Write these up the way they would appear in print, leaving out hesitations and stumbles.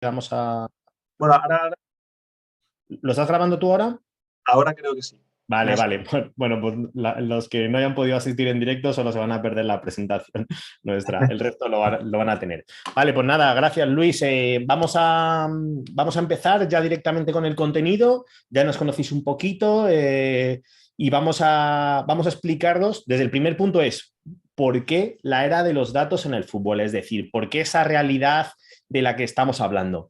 vamos a... Bueno, ¿Lo estás grabando tú ahora? ahora creo que sí. Vale, vale. Bueno, pues los que no hayan podido asistir en directo solo se van a perder la presentación nuestra. El resto lo van a tener. Vale, pues nada, gracias Luis. Vamos a empezar ya directamente con el contenido. Ya nos conocéis un poquito y vamos a explicaros. Desde el primer punto es por qué la era de los datos en el fútbol, es decir, por qué esa realidad de la que estamos hablando.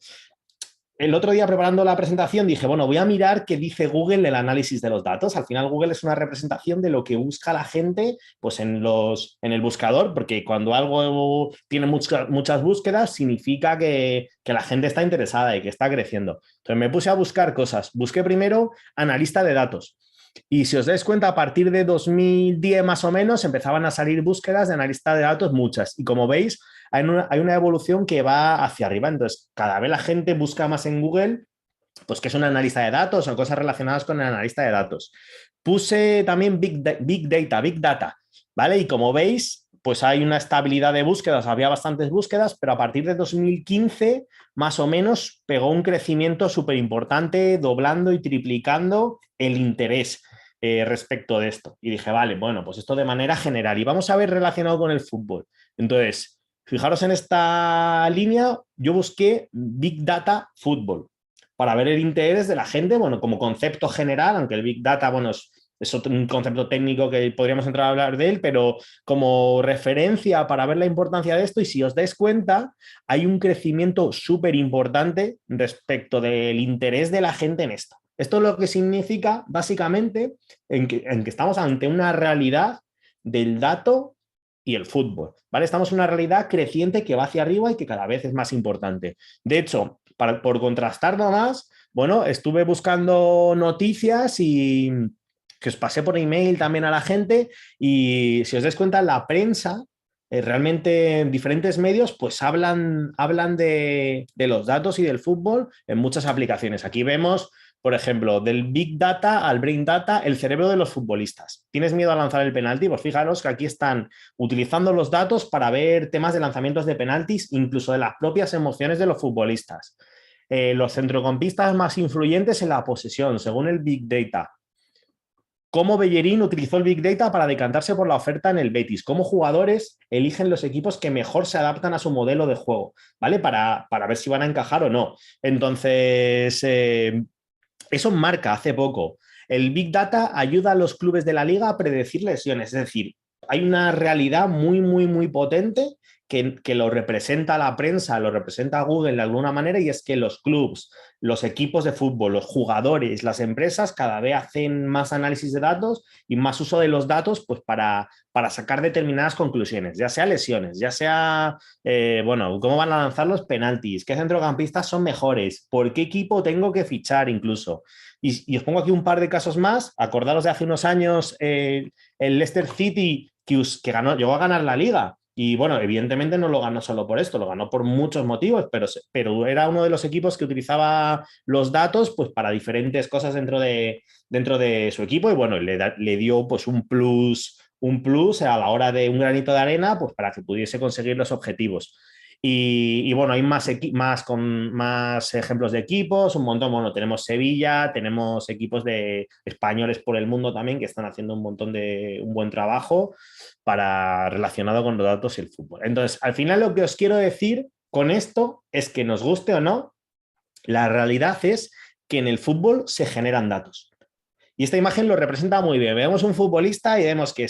El otro día preparando la presentación dije, bueno, voy a mirar qué dice Google en el análisis de los datos. Al final Google es una representación de lo que busca la gente pues en el buscador, porque cuando algo tiene muchas búsquedas significa que la gente está interesada y que está creciendo. Entonces me puse a buscar cosas. Busqué primero analista de datos. Y si os dais cuenta, a partir de 2010 más o menos empezaban a salir búsquedas de analista de datos muchas. Y como veis, hay una evolución que va hacia arriba. Entonces, cada vez la gente busca más en Google, pues que es un analista de datos o cosas relacionadas con el analista de datos. Puse también Big Data, ¿vale? Y como veis, pues hay una estabilidad de búsquedas, había bastantes búsquedas, pero a partir de 2015, más o menos, pegó un crecimiento súper importante, doblando y triplicando el interés respecto de esto. Y dije, vale, bueno, pues esto de manera general. Y vamos a ver relacionado con el fútbol. Entonces, fijaros en esta línea, yo busqué Big Data Fútbol para ver el interés de la gente, bueno, como concepto general, aunque el Big Data, bueno, es un concepto técnico que podríamos entrar a hablar de él, pero como referencia para ver la importancia de esto, y si os dais cuenta, hay un crecimiento súper importante respecto del interés de la gente en esto. Esto es lo que significa, básicamente, en que estamos ante una realidad del dato y el fútbol, ¿vale? Estamos en una realidad creciente que va hacia arriba y que cada vez es más importante. De hecho, por contrastarlo más, bueno, estuve buscando noticias y que os pasé por email también a la gente y si os dais cuenta, la prensa, realmente en diferentes medios, pues hablan de los datos y del fútbol en muchas aplicaciones. Aquí vemos, por ejemplo, del Big Data al Brain Data, el cerebro de los futbolistas. ¿Tienes miedo a lanzar el penalti? Pues fijaros que aquí están utilizando los datos para ver temas de lanzamientos de penaltis, incluso de las propias emociones de los futbolistas. Los centrocampistas más influyentes en la posesión, según el Big Data. Cómo Bellerín utilizó el Big Data para decantarse por la oferta en el Betis. Cómo jugadores eligen los equipos que mejor se adaptan a su modelo de juego, ¿vale? Para ver si van a encajar o no. Entonces, eso marca hace poco. El Big Data ayuda a los clubes de la liga a predecir lesiones. Es decir, hay una realidad muy, muy, muy potente que lo representa la prensa, lo representa Google de alguna manera, y es que los clubes, los equipos de fútbol, los jugadores, las empresas cada vez hacen más análisis de datos y más uso de los datos pues para sacar determinadas conclusiones, ya sea lesiones, ya sea, bueno, cómo van a lanzar los penaltis, qué centrocampistas son mejores, por qué equipo tengo que fichar incluso. Y os pongo aquí un par de casos más. Acordaros de hace unos años el Leicester City que ganó, llegó a ganar la liga. Y bueno, evidentemente no lo ganó solo por esto, lo ganó por muchos motivos, pero era uno de los equipos que utilizaba los datos pues, para diferentes cosas dentro de su equipo y bueno, le dio pues un plus a la hora de un granito de arena pues, para que pudiese conseguir los objetivos. Y bueno, hay más ejemplos de equipos, un montón. Bueno, tenemos Sevilla, tenemos equipos de españoles por el mundo también que están haciendo un buen trabajo relacionado con los datos y el fútbol. Entonces, al final lo que os quiero decir con esto es que nos guste o no, la realidad es que en el fútbol se generan datos. Y esta imagen lo representa muy bien. Vemos un futbolista y vemos que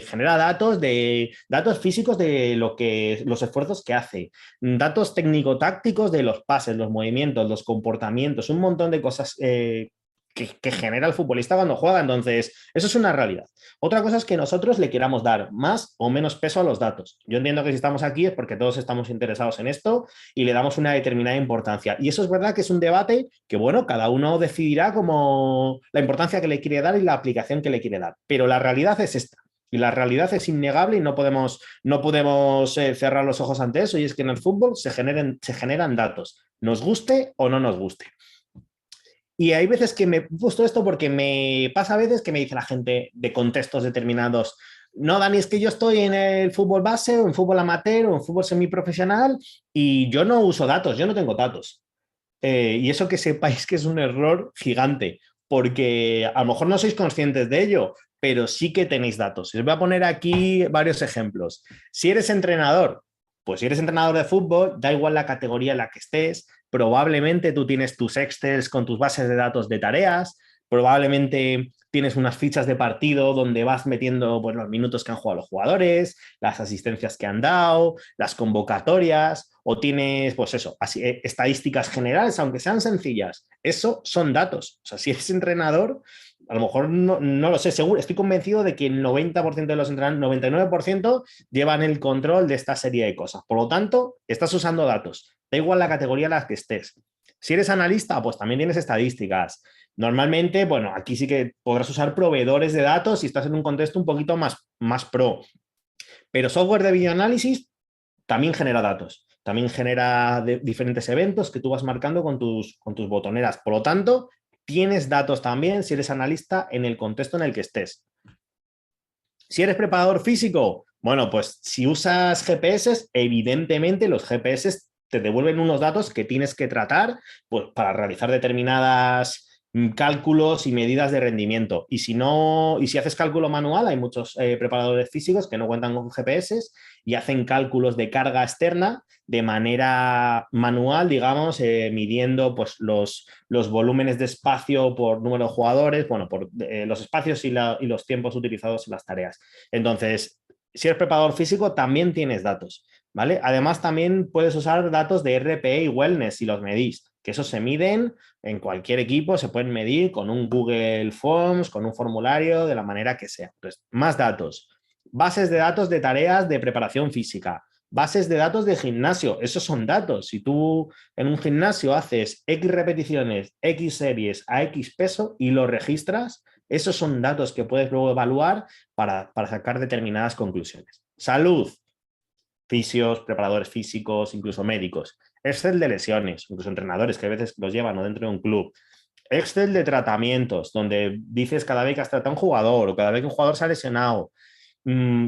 genera datos físicos de los esfuerzos que hace, datos técnico-tácticos de los pases, los movimientos, los comportamientos, un montón de cosas que genera el futbolista cuando juega. Entonces, eso es una realidad. Otra cosa es que nosotros le queramos dar más o menos peso a los datos. Yo entiendo que si estamos aquí es porque todos estamos interesados en esto y le damos una determinada importancia. Y eso es verdad que es un debate que, bueno, cada uno decidirá como la importancia que le quiere dar y la aplicación que le quiere dar. Pero la realidad es esta. Y la realidad es innegable y no podemos cerrar los ojos ante eso. Y es que en el fútbol se generan datos, nos guste o no nos guste. Y hay veces que me he puesto esto porque me pasa a veces que me dice la gente de contextos determinados, no, Dani, es que yo estoy en el fútbol base o en fútbol amateur o en fútbol semiprofesional y yo no uso datos, yo no tengo datos. Y eso que sepáis que es un error gigante, porque a lo mejor no sois conscientes de ello, pero sí que tenéis datos. Os voy a poner aquí varios ejemplos. Si eres entrenador, pues si eres entrenador de fútbol, da igual la categoría en la que estés, probablemente tú tienes tus Excels con tus bases de datos de tareas, probablemente tienes unas fichas de partido donde vas metiendo pues, los minutos que han jugado los jugadores, las asistencias que han dado, las convocatorias, o tienes, pues eso, así, estadísticas generales, aunque sean sencillas. Eso son datos. O sea, si eres entrenador, a lo mejor no lo sé, seguro, estoy convencido de que el 90% de los entrenadores, 99% llevan el control de esta serie de cosas. Por lo tanto, estás usando datos. Da igual la categoría en la que estés. Si eres analista, pues también tienes estadísticas. Normalmente, bueno, aquí sí que podrás usar proveedores de datos si estás en un contexto un poquito más pro. Pero software de videoanálisis también genera datos, también genera diferentes eventos que tú vas marcando con tus botoneras. Por lo tanto, tienes datos también si eres analista en el contexto en el que estés. Si eres preparador físico, bueno, pues si usas GPS, evidentemente los GPS te devuelven unos datos que tienes que tratar pues, para realizar determinadas cálculos y medidas de rendimiento. Y si no, y si haces cálculo manual, hay muchos preparadores físicos que no cuentan con GPS y hacen cálculos de carga externa de manera manual, digamos, midiendo pues, los volúmenes de espacio por número de jugadores, bueno, por los espacios y los tiempos utilizados en las tareas. Entonces, si eres preparador físico, también tienes datos, ¿vale? Además, también puedes usar datos de RPE y wellness si los medís, que esos se miden en cualquier equipo, se pueden medir con un Google Forms, con un formulario, de la manera que sea. Entonces, más datos. Bases de datos de tareas de preparación física. Bases de datos de gimnasio. Esos son datos. Si tú en un gimnasio haces X repeticiones, X series a X peso y lo registras, esos son datos que puedes luego evaluar para sacar determinadas conclusiones. Salud. Fisios, preparadores físicos, incluso médicos. Excel de lesiones, incluso entrenadores que a veces los llevan, ¿no?, dentro de un club. Excel de tratamientos, donde dices cada vez que has tratado a un jugador o cada vez que un jugador se ha lesionado.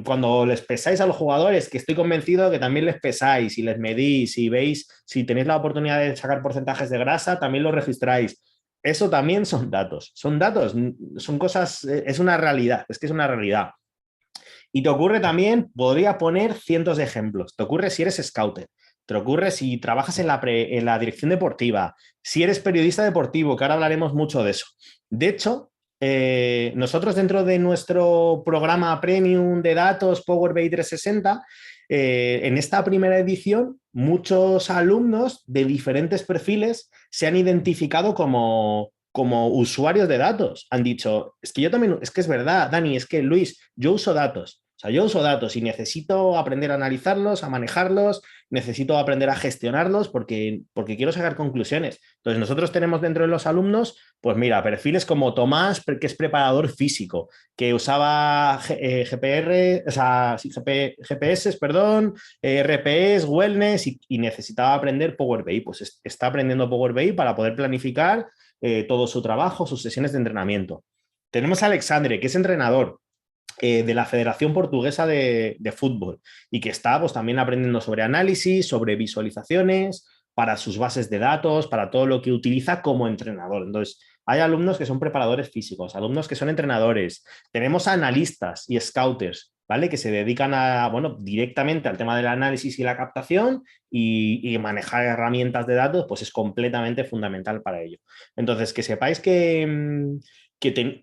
Cuando les pesáis a los jugadores, que estoy convencido de que también les pesáis y les medís y veis si tenéis la oportunidad de sacar porcentajes de grasa, también lo registráis. Eso también son datos, son cosas, es una realidad, es que es una realidad. Y te ocurre también, podría poner cientos de ejemplos. Te ocurre si eres scouter, te ocurre si trabajas en la dirección deportiva, si eres periodista deportivo, que ahora hablaremos mucho de eso. De hecho, nosotros dentro de nuestro programa premium de datos Power BI 360, en esta primera edición, muchos alumnos de diferentes perfiles se han identificado como usuarios de datos. Han dicho, es que yo también, es que es verdad, Dani, es que Luis, yo uso datos. O sea, yo uso datos y necesito aprender a analizarlos, a manejarlos, necesito aprender a gestionarlos porque quiero sacar conclusiones. Entonces, nosotros tenemos dentro de los alumnos, pues mira, perfiles como Tomás, que es preparador físico, que usaba GPR, o sea, GPS, perdón, RPEs, wellness y necesitaba aprender Power BI. Pues está aprendiendo Power BI para poder planificar todo su trabajo, sus sesiones de entrenamiento. Tenemos a Alexandre, que es entrenador de la Federación Portuguesa de Fútbol y que está pues, también aprendiendo sobre análisis, sobre visualizaciones, para sus bases de datos, para todo lo que utiliza como entrenador. Entonces, hay alumnos que son preparadores físicos, alumnos que son entrenadores, tenemos analistas y scouters, ¿vale? Que se dedican bueno, directamente al tema del análisis y la captación y manejar herramientas de datos, pues es completamente fundamental para ello. Entonces, que sepáis que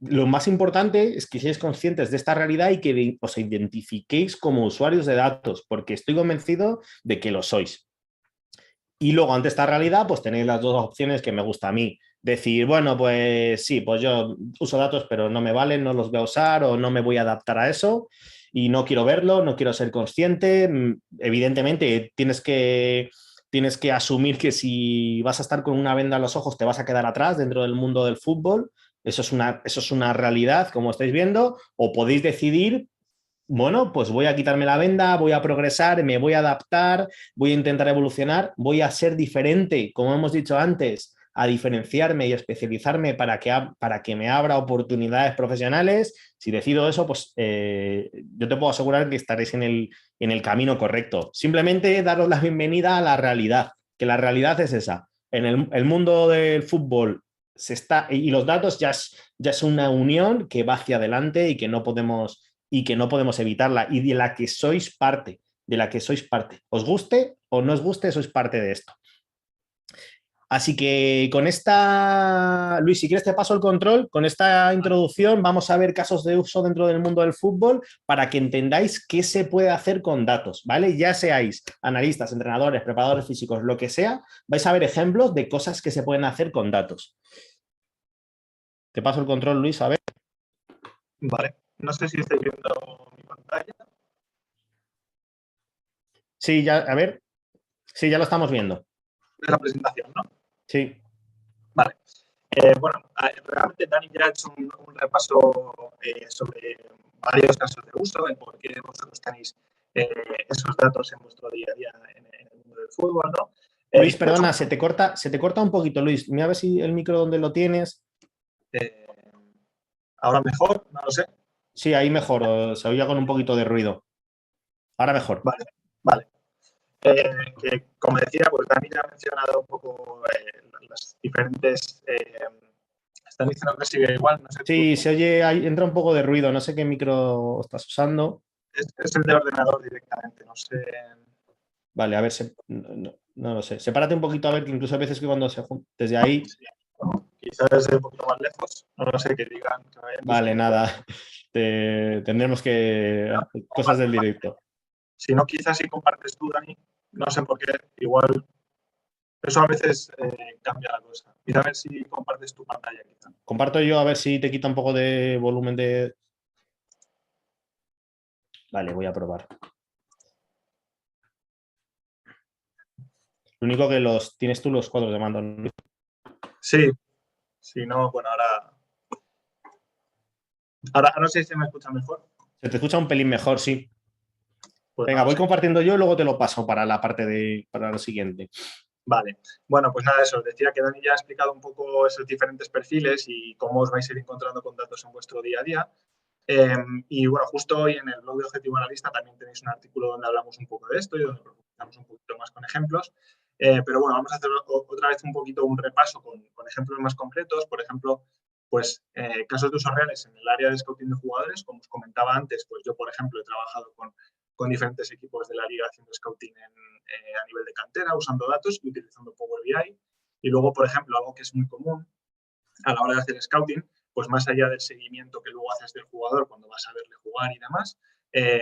lo más importante es que seáis conscientes de esta realidad y que os identifiquéis como usuarios de datos, porque estoy convencido de que lo sois. Y luego, ante esta realidad, pues tenéis las dos opciones que me gusta a mí. Decir, bueno, pues sí, pues yo uso datos, pero no me valen, no los voy a usar o no me voy a adaptar a eso y no quiero verlo, no quiero ser consciente. Evidentemente, tienes que asumir que si vas a estar con una venda en los ojos, te vas a quedar atrás dentro del mundo del fútbol. Eso es una realidad, como estáis viendo, o podéis decidir, bueno, pues voy a quitarme la venda, voy a progresar, me voy a adaptar, voy a intentar evolucionar, voy a ser diferente, como hemos dicho antes, a diferenciarme y a especializarme para que me abra oportunidades profesionales, si decido eso, pues yo te puedo asegurar que estaréis en el camino correcto. Simplemente daros la bienvenida a la realidad, que la realidad es esa. En el mundo del fútbol y los datos ya es una unión que va hacia adelante y que no podemos evitarla, y de la que sois parte, Os guste o no os guste, sois parte de esto. Así que con esta, Luis, si quieres te paso el control. Con esta introducción vamos a ver casos de uso dentro del mundo del fútbol para que entendáis qué se puede hacer con datos, ¿vale? Ya seáis analistas, entrenadores, preparadores físicos, lo que sea, vais a ver ejemplos de cosas que se pueden hacer con datos. Te paso el control, Luis, a ver. Vale, no sé si estáis viendo mi pantalla. Sí, ya, a ver. Sí, ya lo estamos viendo. Es la presentación, ¿no? Sí. Vale. Bueno, realmente Dani ya ha hecho un repaso sobre varios casos de uso, en por qué vosotros tenéis esos datos en vuestro día a día en el mundo del fútbol, ¿no? Luis, perdona, se te corta un poquito, Luis. Mira a ver si el micro donde lo tienes. Ahora mejor, no lo sé. Sí, ahí mejor, se oía con un poquito de ruido. Ahora mejor. Vale, vale. Que, como decía, pues Dani ya ha mencionado un poco las diferentes... están diciendo que sigue igual, no sé. Sí, se oye, entra un poco de ruido, no sé qué micro estás usando. Es el de ordenador directamente, no sé. Vale, a ver, no lo sé. Sepárate un poquito, a ver, que incluso a veces que cuando se junta desde ahí. Sí. Quizás desde un poquito más lejos, no lo sé, que digan que vayan. Vale, nada. Tendremos que... Cosas del directo. Si no, quizás si compartes tú, Dani, no sé por qué, igual eso a veces cambia la cosa. Mira a ver si compartes tu pantalla, quizá. Comparto yo a ver si te quita un poco de volumen de... Vale, voy a probar. Lo único que tienes tú los cuadros de mando, ¿no? Sí, si no, bueno, ahora no sé si se me escucha mejor. Se te escucha un pelín mejor, sí. Pues Venga, no lo voy sé. compartiendo yo y luego te lo paso para la parte para lo siguiente. Vale, bueno, pues nada, eso, decía que Dani ya ha explicado un poco esos diferentes perfiles y cómo os vais a ir encontrando con datos en vuestro día a día. Y bueno, justo hoy en el blog de Objetivo Analista también tenéis un artículo donde hablamos un poco de esto y donde profundizamos un poquito más con ejemplos. Pero bueno, vamos a hacer otra vez un poquito un repaso con ejemplos más concretos. Por ejemplo, pues casos de usos reales en el área de scouting de jugadores. Como os comentaba antes, pues yo, por ejemplo, he trabajado con diferentes equipos de la liga haciendo scouting a nivel de cantera, usando datos y utilizando Power BI. Y luego, por ejemplo, algo que es muy común a la hora de hacer scouting, pues más allá del seguimiento que luego haces del jugador cuando vas a verle jugar y demás,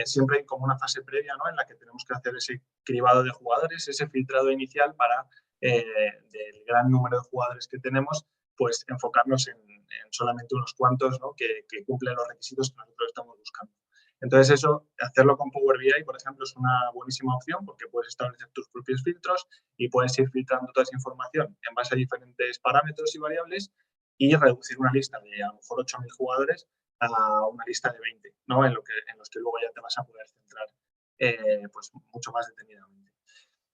siempre hay como una fase previa, ¿no?, en la que tenemos que hacer ese cribado de jugadores, ese filtrado inicial para, del gran número de jugadores que tenemos, pues enfocarnos en solamente unos cuantos, ¿no?, que cumplen los requisitos que nosotros estamos buscando. Entonces eso, hacerlo con Power BI, por ejemplo, es una buenísima opción porque puedes establecer tus propios filtros y puedes ir filtrando toda esa información en base a diferentes parámetros y variables y reducir una lista de a lo mejor 8.000 jugadores a una lista de 20, ¿no?, en los que luego ya te vas a poder centrar pues mucho más detenidamente.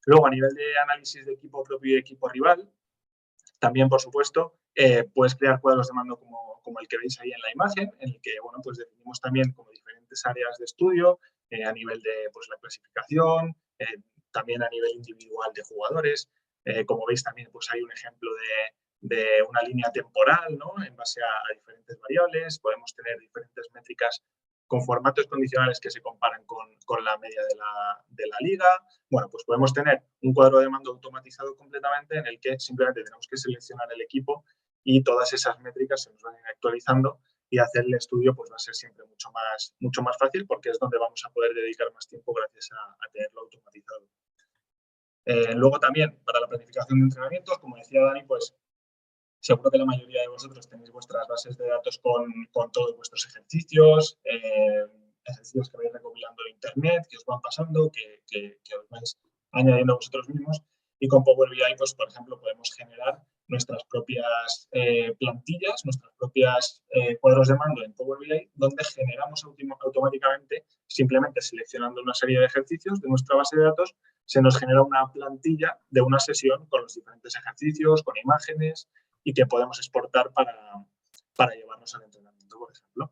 Luego, a nivel de análisis de equipo propio y equipo rival, también, por supuesto, puedes crear cuadros de mando como el que veis ahí en la imagen, en el que, bueno, pues definimos también como diferentes áreas de estudio a nivel de pues, la clasificación, también a nivel individual de jugadores. Como veis, también pues, hay un ejemplo de una línea temporal, ¿no?, en base a diferentes variables. Podemos tener diferentes métricas con formatos condicionales que se comparan con la media de la liga. Bueno, pues podemos tener un cuadro de mando automatizado completamente en el que simplemente tenemos que seleccionar el equipo y todas esas métricas se nos van a ir actualizando y hacer el estudio pues va a ser siempre mucho más fácil porque es donde vamos a poder dedicar más tiempo gracias a tenerlo automatizado. Luego también para la planificación de entrenamientos, como decía Dani, pues seguro que la mayoría de vosotros tenéis vuestras bases de datos con todos vuestros ejercicios, ejercicios que vais recopilando en internet, que os van pasando, que os vais añadiendo vosotros mismos. Y con Power BI, pues, por ejemplo, podemos generar nuestras propias plantillas, nuestras propias cuadros de mando en Power BI, donde generamos automáticamente, simplemente seleccionando una serie de ejercicios de nuestra base de datos, se nos genera una plantilla de una sesión con los diferentes ejercicios, con imágenes y que podemos exportar para llevarnos al entrenamiento, por ejemplo.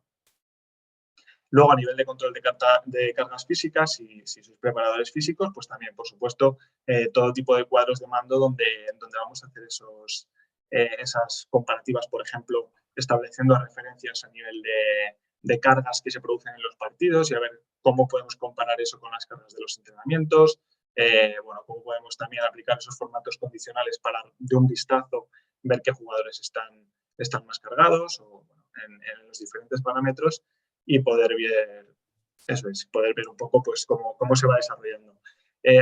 Luego, a nivel de control de cargas físicas, si sois preparadores físicos, pues también, por supuesto, todo tipo de cuadros de mando donde vamos a hacer esas comparativas, por ejemplo, estableciendo referencias a nivel de cargas que se producen en los partidos y a ver cómo podemos comparar eso con las cargas de los entrenamientos, bueno, cómo podemos también aplicar esos formatos condicionales para, de un vistazo, ver qué jugadores están más cargados o bueno, en los diferentes parámetros y poder ver, eso es, poder ver un poco pues, cómo se va desarrollando.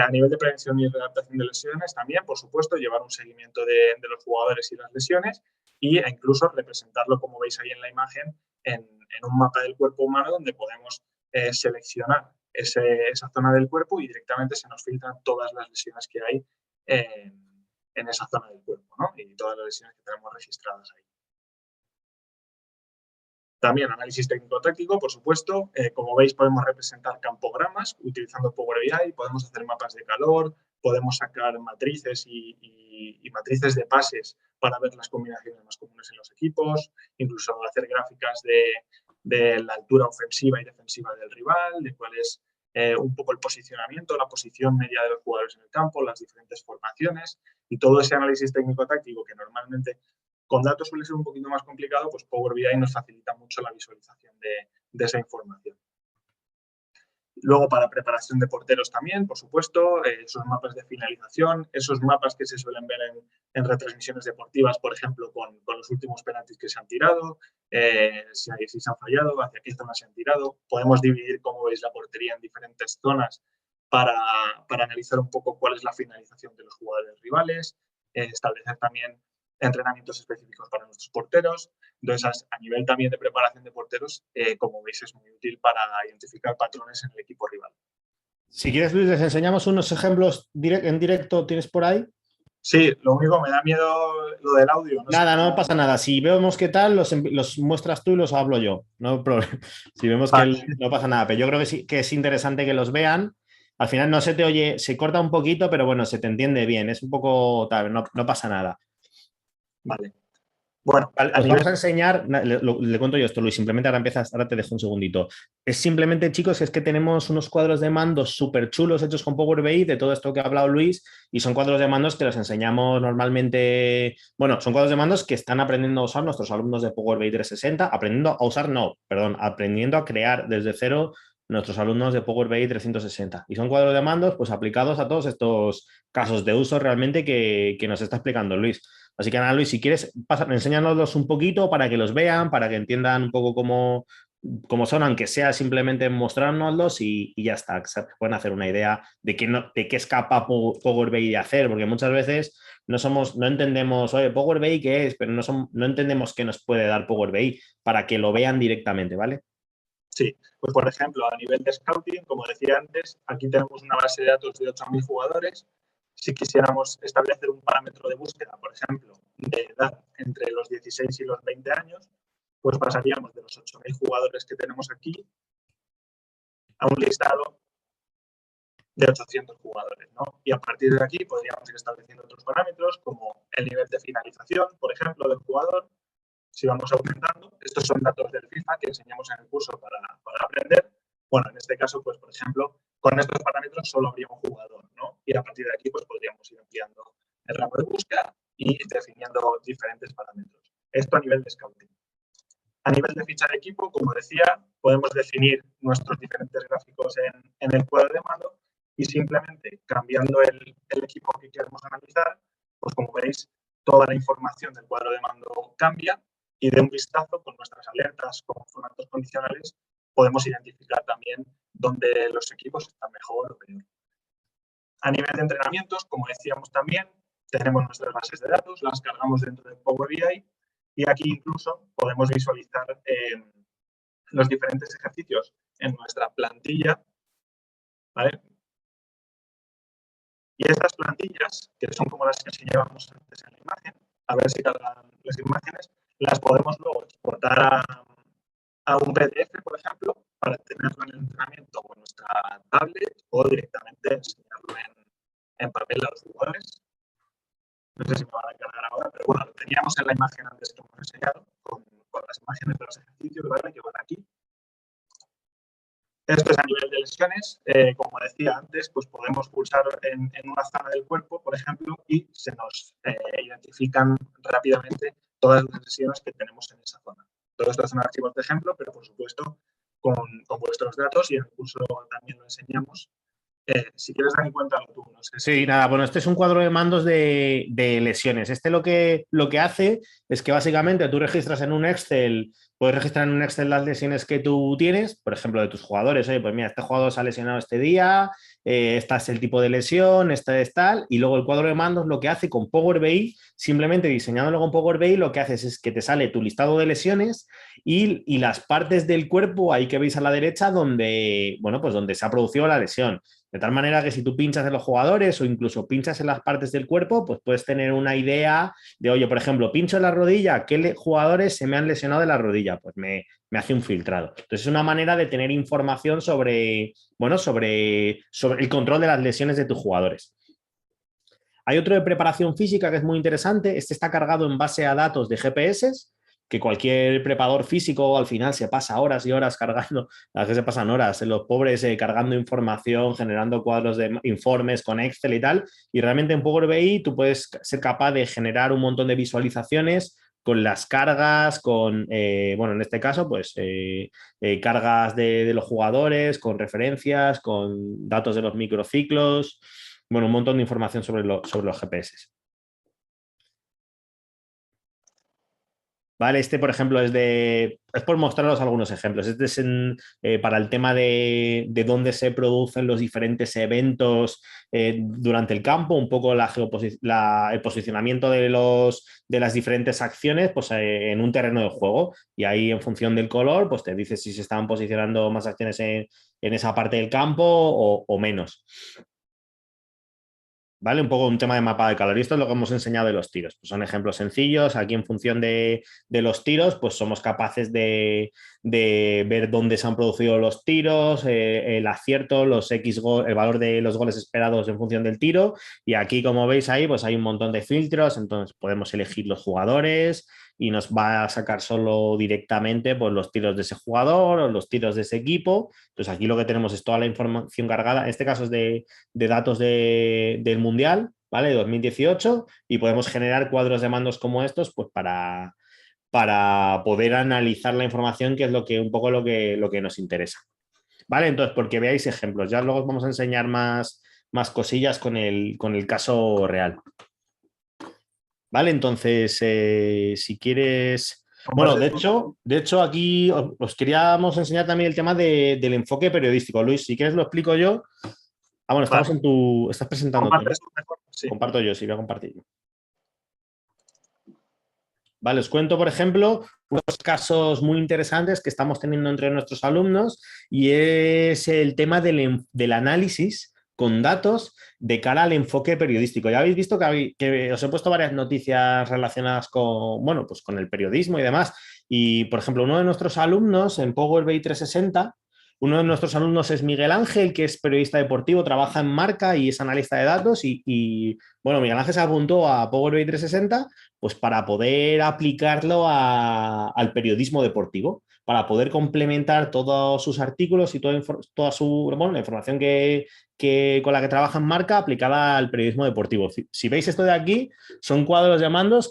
A nivel de prevención y adaptación de lesiones, también, por supuesto, llevar un seguimiento de los jugadores y las lesiones e incluso representarlo, como veis ahí en la imagen, en un mapa del cuerpo humano donde podemos seleccionar esa zona del cuerpo y directamente se nos filtran todas las lesiones que hay en esa zona del cuerpo, ¿no? Y todas las lesiones que tenemos registradas ahí. También análisis técnico-táctico, por supuesto. Como veis, podemos representar campogramas utilizando Power BI, podemos hacer mapas de calor, podemos sacar matrices y matrices de pases para ver las combinaciones más comunes en los equipos, incluso hacer gráficas de la altura ofensiva y defensiva del rival, de cuál es un poco el posicionamiento, la posición media de los jugadores en el campo, las diferentes formaciones y todo ese análisis técnico-táctico que normalmente con datos suele ser un poquito más complicado, pues Power BI nos facilita mucho la visualización de esa información. Luego, para preparación de porteros también, por supuesto, esos mapas de finalización, esos mapas que se suelen ver en retransmisiones deportivas, por ejemplo, con los últimos penaltis que se han tirado, si se han fallado, hacia qué zonas se han tirado. Podemos dividir, como veis, la portería en diferentes zonas para analizar un poco cuál es la finalización de los jugadores rivales, establecer también entrenamientos específicos para nuestros porteros. Entonces, a nivel también de preparación de porteros, como veis, es muy útil para identificar patrones en el equipo rival. Si quieres, Luis, les enseñamos unos ejemplos en directo. ¿Tienes por ahí? Sí, lo único me da miedo lo del audio. No Nada, sé no pasa nada. Si vemos qué tal, los muestras tú y los hablo yo. No hay problema. Si vemos que no pasa nada, pero yo creo que sí que es interesante que los vean. Al final no se te oye, se corta un poquito, pero bueno, se te entiende bien. Es un poco tal, no pasa nada. Vale. Bueno, vale, os vamos a enseñar, le cuento yo esto, Luis, simplemente ahora te dejo un segundito. Es simplemente, chicos, es que tenemos unos cuadros de mandos súper chulos hechos con Power BI de todo esto que ha hablado Luis y son cuadros de mandos que los enseñamos normalmente, bueno, son cuadros de mandos que están aprendiendo a usar nuestros alumnos de Power BI 360, aprendiendo a crear desde cero nuestros alumnos de Power BI 360. Y son cuadros de mandos pues aplicados a todos estos casos de uso realmente que nos está explicando Luis. Así que nada, Luis, si quieres, enséñanoslos un poquito para que los vean, para que entiendan un poco cómo son, aunque sea simplemente mostrárnoslos y ya está, que se pueden hacer una idea de qué es capaz Power BI de hacer, porque muchas veces no entendemos, oye, Power BI qué es, pero no entendemos qué nos puede dar Power BI para que lo vean directamente, ¿vale? Sí, pues por ejemplo, a nivel de scouting, como decía antes, aquí tenemos una base de datos de 8.000 jugadores. Si quisiéramos establecer un parámetro de búsqueda, por ejemplo, de edad entre los 16 y los 20 años, pues pasaríamos de los 8.000 jugadores que tenemos aquí a un listado de 800 jugadores, ¿no? Y a partir de aquí podríamos ir estableciendo otros parámetros como el nivel de finalización, por ejemplo, del jugador. Si vamos aumentando, estos son datos del FIFA que enseñamos en el curso para aprender. Bueno, en este caso, pues por ejemplo, con estos parámetros solo habría un jugador, ¿no? Y a partir de aquí, pues podríamos ir ampliando el rango de búsqueda y definiendo diferentes parámetros. Esto a nivel de scouting. A nivel de ficha de equipo, como decía, podemos definir nuestros diferentes gráficos en el cuadro de mando y simplemente cambiando el equipo que queremos analizar, pues como veis, toda la información del cuadro de mando cambia y de un vistazo con nuestras alertas con formatos condicionales podemos identificar también dónde los equipos están mejor o peor. A nivel de entrenamientos, como decíamos también, tenemos nuestras bases de datos, las cargamos dentro de Power BI y aquí incluso podemos visualizar los diferentes ejercicios en nuestra plantilla, ¿vale? Y estas plantillas, que son como las que enseñábamos antes en la imagen, a ver si cargan las imágenes, las podemos luego exportar a un PDF, por ejemplo, para tenerlo en el entrenamiento o en nuestra tablet o directamente enseñarlo en papel a los jugadores. No sé si me van a cargar ahora, pero bueno, lo teníamos en la imagen antes que hemos enseñado, con las imágenes de los ejercicios, ¿vale? Que van aquí. Esto es a nivel de lesiones. Como decía antes, pues podemos pulsar en una zona del cuerpo, por ejemplo, y se nos identifican rápidamente todas las lesiones que tenemos en esa zona. Todo esto son archivos de ejemplo, pero por supuesto con vuestros datos, y en el curso también lo enseñamos. Si quieres dar en cuenta tú, no sé si... Sí, nada, bueno, este es un cuadro de mandos de lesiones. Este lo que hace es que básicamente tú registras en un Excel, puedes registrar en un Excel las lesiones que tú tienes, por ejemplo, de tus jugadores. Oye, pues mira, este jugador se ha lesionado este día, este es el tipo de lesión, este es tal, y luego el cuadro de mandos lo que hace con Power BI, simplemente diseñándolo con Power BI, lo que haces es que te sale tu listado de lesiones y las partes del cuerpo, ahí que veis a la derecha, donde, bueno, pues donde se ha producido la lesión. De tal manera que si tú pinchas en los jugadores o incluso pinchas en las partes del cuerpo, pues puedes tener una idea de, oye, por ejemplo, pincho en la rodilla, ¿qué jugadores se me han lesionado de la rodilla? Pues me hace un filtrado. Entonces es una manera de tener información sobre, bueno, sobre el control de las lesiones de tus jugadores. Hay otro de preparación física que es muy interesante. Este está cargado en base a datos de GPS, que cualquier preparador físico al final se pasa horas y horas cargando, las que se pasan horas, los pobres cargando información, generando cuadros de informes con Excel y tal, y realmente en Power BI tú puedes ser capaz de generar un montón de visualizaciones con las cargas, con, bueno, en este caso, pues cargas de los jugadores, con referencias, con datos de los microciclos, bueno, un montón de información sobre los GPS. ¿Vale? Este, por ejemplo, es por mostraros algunos ejemplos. Este es para el tema de dónde se producen los diferentes eventos durante el campo, un poco el posicionamiento de las diferentes acciones pues, en un terreno de juego. Y ahí, en función del color, pues te dice si se están posicionando más acciones en esa parte del campo o menos. ¿Vale? Un poco un tema de mapa de calor. Y esto es lo que hemos enseñado de los tiros. Pues son ejemplos sencillos. Aquí, en función de los tiros, pues somos capaces de ver dónde se han producido los tiros, el acierto, el valor de los goles esperados en función del tiro. Y aquí, como veis ahí, pues hay un montón de filtros. Entonces podemos elegir los jugadores y nos va a sacar solo directamente pues, los tiros de ese jugador o los tiros de ese equipo. Entonces aquí lo que tenemos es toda la información cargada. En este caso es de datos del Mundial, ¿vale? De 2018, y podemos generar cuadros de mandos como estos pues para poder analizar la información, que es un poco lo que nos interesa. ¿Vale? Entonces, porque veáis ejemplos. Ya luego os vamos a enseñar más cosillas con el caso real. ¿Vale? Entonces, si quieres... Bueno, de hecho aquí os queríamos enseñar también el tema del enfoque periodístico. Luis, si quieres lo explico yo. Ah, bueno, estamos vale. Estás presentando tú, ¿no? Sí. Comparto yo, sí, voy a compartir. Vale, os cuento, por ejemplo, unos casos muy interesantes que estamos teniendo entre nuestros alumnos, y es el tema del análisis con datos de cara al enfoque periodístico. Ya habéis visto que os he puesto varias noticias relacionadas con, bueno, pues con el periodismo y demás. Y, por ejemplo, uno de nuestros alumnos en Power BI 360, uno de nuestros alumnos es Miguel Ángel, que es periodista deportivo, trabaja en Marca y es analista de datos. Y bueno, Miguel Ángel se apuntó a Power BI 360 pues para poder aplicarlo al periodismo deportivo, para poder complementar todos sus artículos y toda la información con la que trabaja en Marca aplicada al periodismo deportivo. Si veis esto de aquí, son cuadros de mandos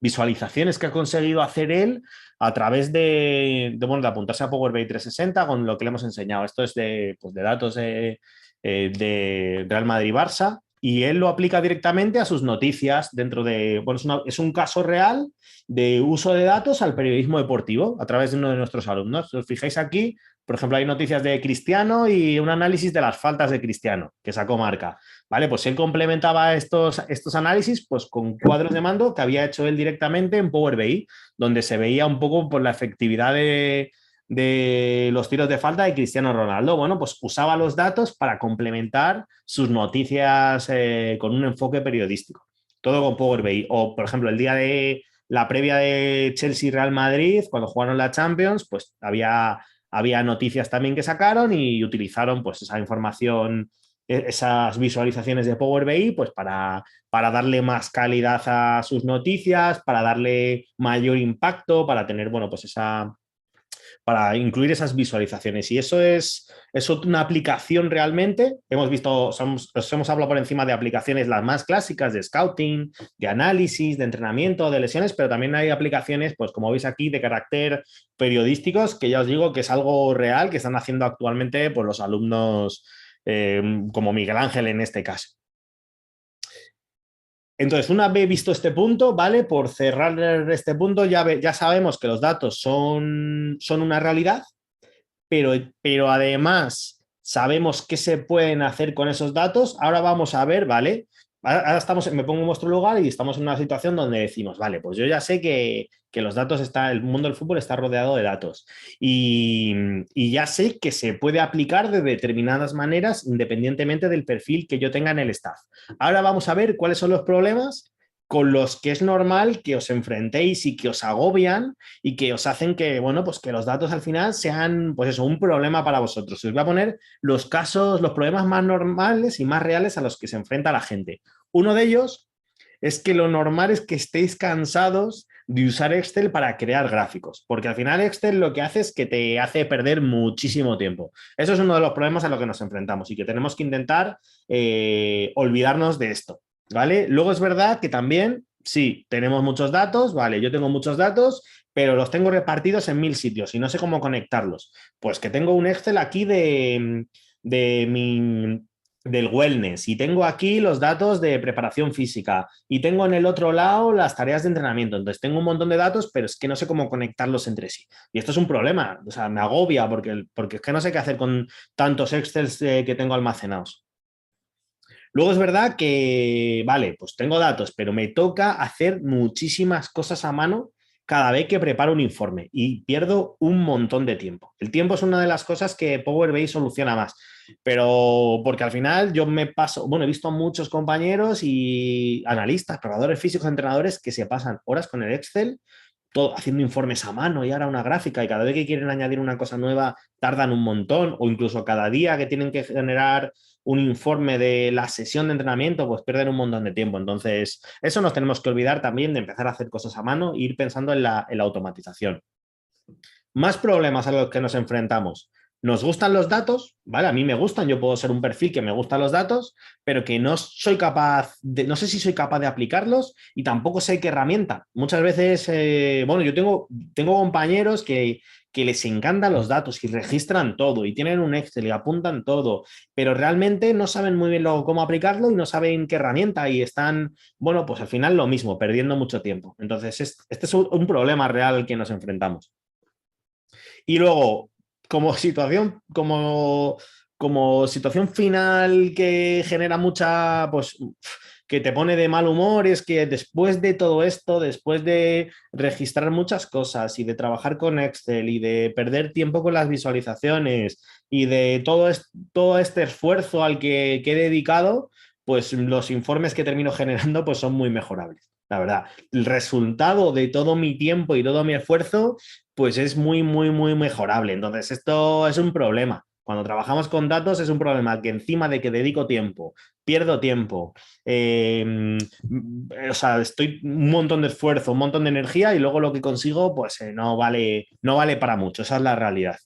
visualizaciones que ha conseguido hacer él a través de apuntarse a Power BI 360 con lo que le hemos enseñado. Esto es de datos de Real Madrid-Barça, y él lo aplica directamente a sus noticias dentro de... Bueno, es un caso real de uso de datos al periodismo deportivo a través de uno de nuestros alumnos. Si os fijáis aquí, por ejemplo, hay noticias de Cristiano y un análisis de las faltas de Cristiano que sacó Marca. ¿Vale? Pues él complementaba estos análisis pues, con cuadros de mando que había hecho él directamente en Power BI, donde se veía un poco por la efectividad de los tiros de falta de Cristiano Ronaldo. Bueno, pues usaba los datos para complementar sus noticias con un enfoque periodístico. todo con Power BI. O, por ejemplo, el día de la previa de Chelsea-Real Madrid, cuando jugaron la Champions, pues había noticias también que sacaron y utilizaron pues esa información, esas visualizaciones de Power BI, pues para darle más calidad a sus noticias, para darle mayor impacto, para tener, bueno, pues para incluir esas visualizaciones. Y eso es una aplicación realmente. Hemos visto, os hemos hablado por encima de aplicaciones las más clásicas de scouting, de análisis, de entrenamiento, de lesiones, pero también hay aplicaciones, pues como veis aquí, de carácter periodísticos, que ya os digo que es algo real que están haciendo actualmente pues, los alumnos como Miguel Ángel en este caso. Entonces, una vez visto este punto, ¿vale? Por cerrar este punto, ya sabemos que los datos son una realidad, pero además sabemos qué se pueden hacer con esos datos. Ahora vamos a ver, ¿vale? Ahora me pongo en vuestro lugar y estamos en una situación donde decimos, vale, pues yo ya sé que los datos el mundo del fútbol está rodeado de datos y ya sé que se puede aplicar de determinadas maneras independientemente del perfil que yo tenga en el staff. Ahora vamos a ver cuáles son los problemas con los que es normal que os enfrentéis y que os agobian y que os hacen que, bueno, pues que los datos al final sean, pues eso, un problema para vosotros. Os voy a poner los problemas más normales y más reales a los que se enfrenta la gente. Uno de ellos es que lo normal es que estéis cansados de usar Excel para crear gráficos, porque al final Excel lo que hace es que te hace perder muchísimo tiempo. Eso es uno de los problemas a los que nos enfrentamos y que tenemos que intentar olvidarnos de esto, ¿vale? Luego es verdad que también, sí, tenemos muchos datos, ¿vale? Yo tengo muchos datos, pero los tengo repartidos en 1000 sitios y no sé cómo conectarlos. Pues que tengo un Excel aquí del wellness y tengo aquí los datos de preparación física y tengo en el otro lado las tareas de entrenamiento. Entonces tengo un montón de datos, pero es que no sé cómo conectarlos entre sí. Y esto es un problema, o sea, me agobia porque es que no sé qué hacer con tantos Excels que tengo almacenados. Luego es verdad que, vale, pues tengo datos, pero me toca hacer muchísimas cosas a mano cada vez que preparo un informe y pierdo un montón de tiempo. El tiempo es una de las cosas que Power BI soluciona más, pero porque al final yo me paso, bueno, he visto a muchos compañeros y analistas, preparadores físicos, entrenadores que se pasan horas con el Excel todo, haciendo informes a mano y ahora una gráfica y cada vez que quieren añadir una cosa nueva tardan un montón o incluso cada día que tienen que generar un informe de la sesión de entrenamiento pues pierden un montón de tiempo. Entonces eso nos tenemos que olvidar también de empezar a hacer cosas a mano e ir pensando en la automatización. Más problemas a los que nos enfrentamos. Nos gustan los datos, ¿vale? A mí me gustan, yo puedo ser un perfil que me gustan los datos, pero que no soy capaz de, no sé si soy capaz de aplicarlos y tampoco sé qué herramienta. Muchas veces, bueno, yo tengo compañeros que les encantan los datos y registran todo y tienen un Excel y apuntan todo, pero realmente no saben muy bien cómo aplicarlo y no saben qué herramienta y están, bueno, pues al final lo mismo, perdiendo mucho tiempo. Entonces, este es un problema real al que nos enfrentamos. Y luego, como situación final que genera mucha, pues, que te pone de mal humor, es que después de todo esto, después de registrar muchas cosas y de trabajar con Excel y de perder tiempo con las visualizaciones y de todo este esfuerzo al que he dedicado, pues los informes que termino generando pues son muy mejorables. La verdad, el resultado de todo mi tiempo y todo mi esfuerzo pues es muy, muy, muy mejorable. Entonces, esto es un problema. Cuando trabajamos con datos es un problema que encima de que dedico tiempo, pierdo tiempo, o sea, estoy un montón de esfuerzo, un montón de energía y luego lo que consigo pues no vale para mucho. Esa es la realidad.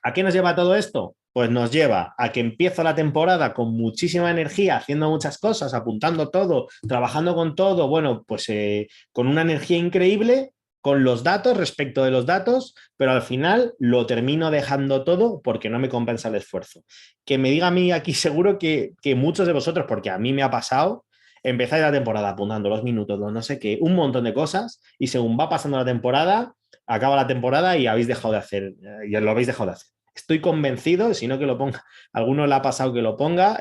¿A qué nos lleva todo esto? Pues nos lleva a que empiezo la temporada con muchísima energía, haciendo muchas cosas, apuntando todo, trabajando con todo, bueno, pues con una energía increíble, con los datos, respecto de los datos, pero al final lo termino dejando todo porque no me compensa el esfuerzo. Que me diga a mí aquí seguro que muchos de vosotros, porque a mí me ha pasado, empezáis la temporada apuntando los minutos, los no sé qué, un montón de cosas, y según va pasando la temporada, acaba la temporada y habéis dejado de hacer, ya lo habéis dejado de hacer. Estoy convencido, si no que lo ponga, alguno le ha pasado que lo ponga,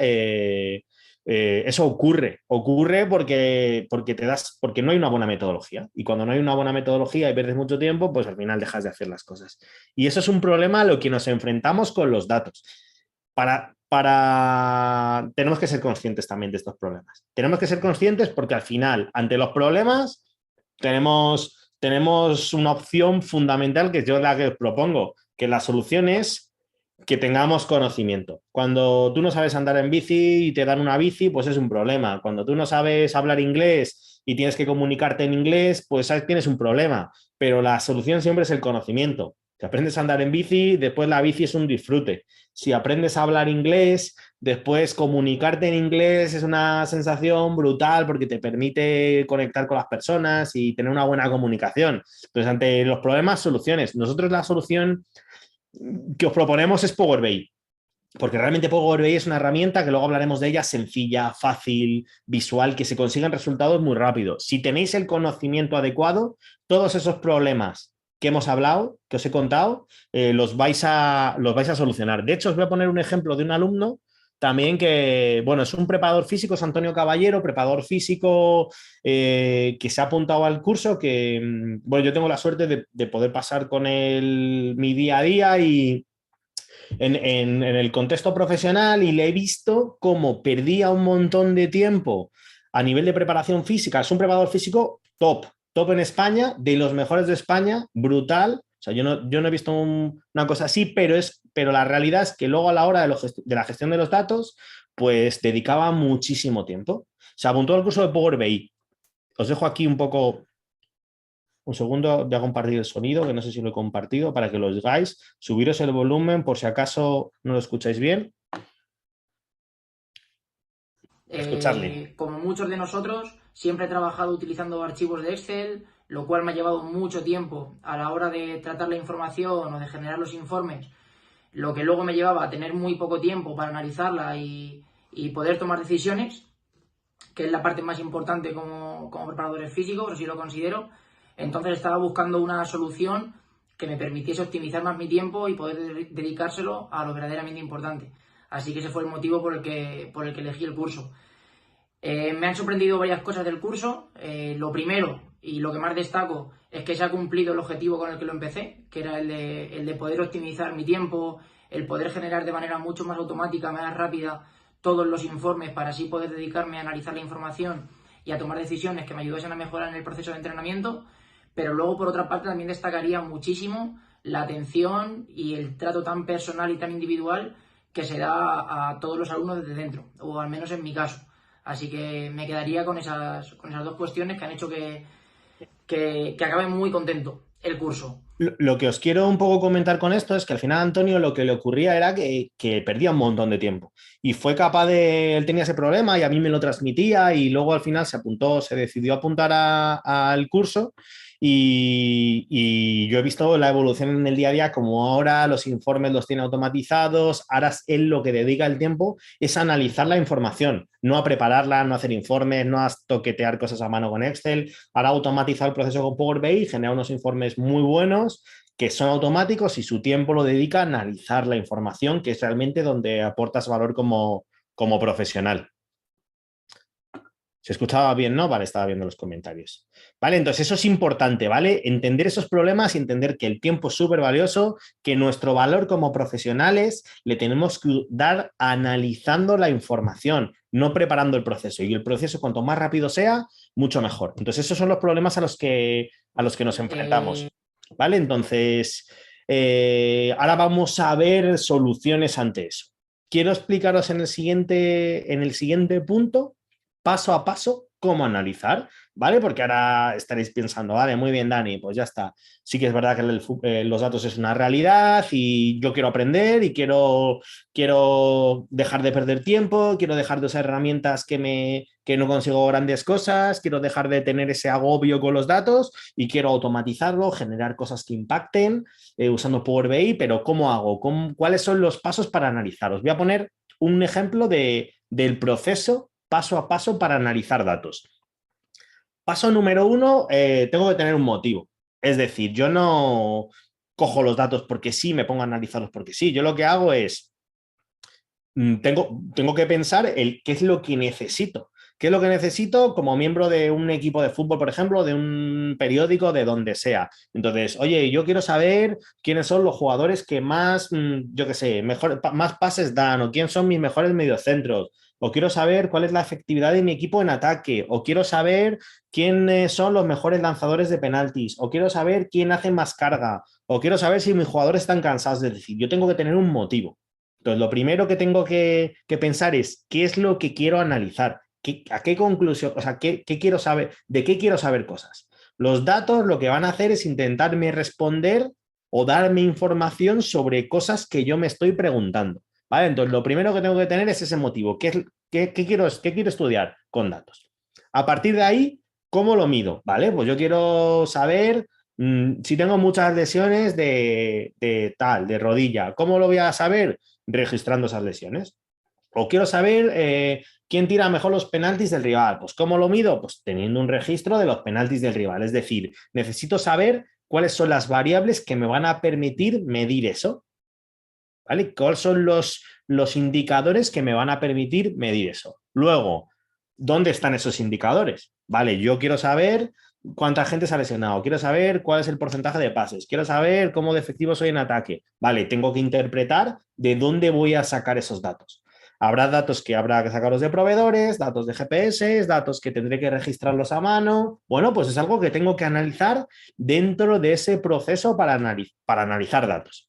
eso ocurre porque no hay una buena metodología. Y cuando no hay una buena metodología y pierdes mucho tiempo, pues al final dejas de hacer las cosas. Y eso es un problema a lo que nos enfrentamos con los datos. Para tenemos que ser conscientes también de estos problemas. Tenemos que ser conscientes porque al final, ante los problemas, tenemos una opción fundamental que es yo la que os propongo, que la solución es que tengamos conocimiento. Cuando tú no sabes andar en bici y te dan una bici, pues es un problema. Cuando tú no sabes hablar inglés y tienes que comunicarte en inglés, pues tienes un problema. Pero la solución siempre es el conocimiento. Si aprendes a andar en bici, después la bici es un disfrute. Si aprendes a hablar inglés, después comunicarte en inglés es una sensación brutal porque te permite conectar con las personas y tener una buena comunicación. Entonces, ante los problemas, soluciones. Nosotros la solución que os proponemos es Power BI, porque realmente Power BI es una herramienta que luego hablaremos de ella, sencilla, fácil, visual, que se consiguen resultados muy rápido. Si tenéis el conocimiento adecuado, todos esos problemas que hemos hablado, que os he contado, los vais a solucionar. De hecho, os voy a poner un ejemplo de un alumno también que, bueno, es un preparador físico, es Antonio Caballero, preparador físico que se ha apuntado al curso, que, bueno, yo tengo la suerte de poder pasar con él mi día a día y en el contexto profesional y le he visto cómo perdía un montón de tiempo a nivel de preparación física. Es un preparador físico top en España, de los mejores de España, brutal. O sea, yo no he visto una cosa así, pero la realidad es que luego a la hora de la gestión de los datos, pues dedicaba muchísimo tiempo. Se apuntó al curso de Power BI. Os dejo aquí un poco, un segundo, voy a compartir el sonido, que no sé si lo he compartido, para que lo oigáis. Subiros el volumen por si acaso no lo escucháis bien. Escuchadle. Como muchos de nosotros, siempre he trabajado utilizando archivos de Excel, lo cual me ha llevado mucho tiempo a la hora de tratar la información o de generar los informes, lo que luego me llevaba a tener muy poco tiempo para analizarla y poder tomar decisiones, que es la parte más importante como preparadores físicos, así lo considero. Entonces estaba buscando una solución que me permitiese optimizar más mi tiempo y poder dedicárselo a lo verdaderamente importante. Así que ese fue el motivo por el que elegí el curso. Me han sorprendido varias cosas del curso. Lo primero y lo que más destaco es que se ha cumplido el objetivo con el que lo empecé, que era el de poder optimizar mi tiempo, el poder generar de manera mucho más automática, más rápida, todos los informes para así poder dedicarme a analizar la información y a tomar decisiones que me ayudasen a mejorar en el proceso de entrenamiento. Pero luego, por otra parte, también destacaría muchísimo la atención y el trato tan personal y tan individual que se da a todos los alumnos desde dentro, o al menos en mi caso. Así que me quedaría con esas dos cuestiones que han hecho que acabe muy contento el curso. Lo que os quiero un poco comentar con esto es que al final a Antonio lo que le ocurría era que perdía un montón de tiempo y fue capaz él tenía ese problema y a mí me lo transmitía y luego al final se decidió apuntar al curso y yo he visto la evolución en el día a día, como ahora los informes los tiene automatizados, ahora él lo que dedica el tiempo es a analizar la información, no a prepararla, no a hacer informes, no a toquetear cosas a mano con Excel, ahora automatiza el proceso con Power BI, genera unos informes muy buenos que son automáticos y su tiempo lo dedica a analizar la información, que es realmente donde aportas valor como profesional. Se escuchaba bien, ¿no? Vale, estaba viendo los comentarios. Vale, entonces eso es importante, ¿vale? Entender esos problemas y entender que el tiempo es súper valioso, que nuestro valor como profesionales le tenemos que dar analizando la información, no preparando el proceso. Y el proceso, cuanto más rápido sea, mucho mejor. Entonces, esos son los problemas a los que nos enfrentamos. ¿Vale? Entonces, ahora vamos a ver soluciones ante eso. Quiero explicaros en el siguiente punto, paso a paso, cómo analizar, ¿vale? Porque ahora estaréis pensando, vale, muy bien, Dani, pues ya está. Sí que es verdad que los datos es una realidad y yo quiero aprender y quiero dejar de perder tiempo, quiero dejar de usar herramientas que no consigo grandes cosas, quiero dejar de tener ese agobio con los datos y quiero automatizarlo, generar cosas que impacten usando Power BI, pero ¿cómo hago? ¿Cuáles son los pasos para analizar? Os voy a poner un ejemplo del proceso paso a paso para analizar datos. Paso número 1, tengo que tener un motivo. Es decir, yo no cojo los datos porque sí, me pongo a analizarlos porque sí. Yo lo que hago es, tengo que pensar qué es lo que necesito. ¿Qué es lo que necesito como miembro de un equipo de fútbol, por ejemplo, de un periódico, de donde sea? Entonces, oye, yo quiero saber quiénes son los jugadores que más, yo qué sé, más pases dan, o quién son mis mejores mediocentros, o quiero saber cuál es la efectividad de mi equipo en ataque, o quiero saber quiénes son los mejores lanzadores de penaltis, o quiero saber quién hace más carga, o quiero saber si mis jugadores están cansados. Es decir, yo tengo que tener un motivo. Entonces, lo primero que tengo que pensar es qué es lo que quiero analizar. ¿A qué conclusión? O sea, ¿qué quiero saber? ¿De qué quiero saber cosas? Los datos lo que van a hacer es intentarme responder o darme información sobre cosas que yo me estoy preguntando. ¿Vale? Entonces, lo primero que tengo que tener es ese motivo. ¿Qué quiero estudiar con datos? A partir de ahí, ¿cómo lo mido? ¿Vale? Pues yo quiero saber si tengo muchas lesiones de rodilla. ¿Cómo lo voy a saber? Registrando esas lesiones. O quiero saber quién tira mejor los penaltis del rival. Pues ¿cómo lo mido? Pues teniendo un registro de los penaltis del rival. Es decir, necesito saber cuáles son las variables que me van a permitir medir eso. ¿Vale? ¿Cuáles son los indicadores que me van a permitir medir eso? Luego, ¿dónde están esos indicadores? Vale, yo quiero saber cuánta gente se ha lesionado, quiero saber cuál es el porcentaje de pases, quiero saber cómo de efectivo soy en ataque. Vale, tengo que interpretar de dónde voy a sacar esos datos. Habrá datos que habrá que sacarlos de proveedores, datos de GPS, datos que tendré que registrarlos a mano. Bueno, pues es algo que tengo que analizar dentro de ese proceso para analizar datos.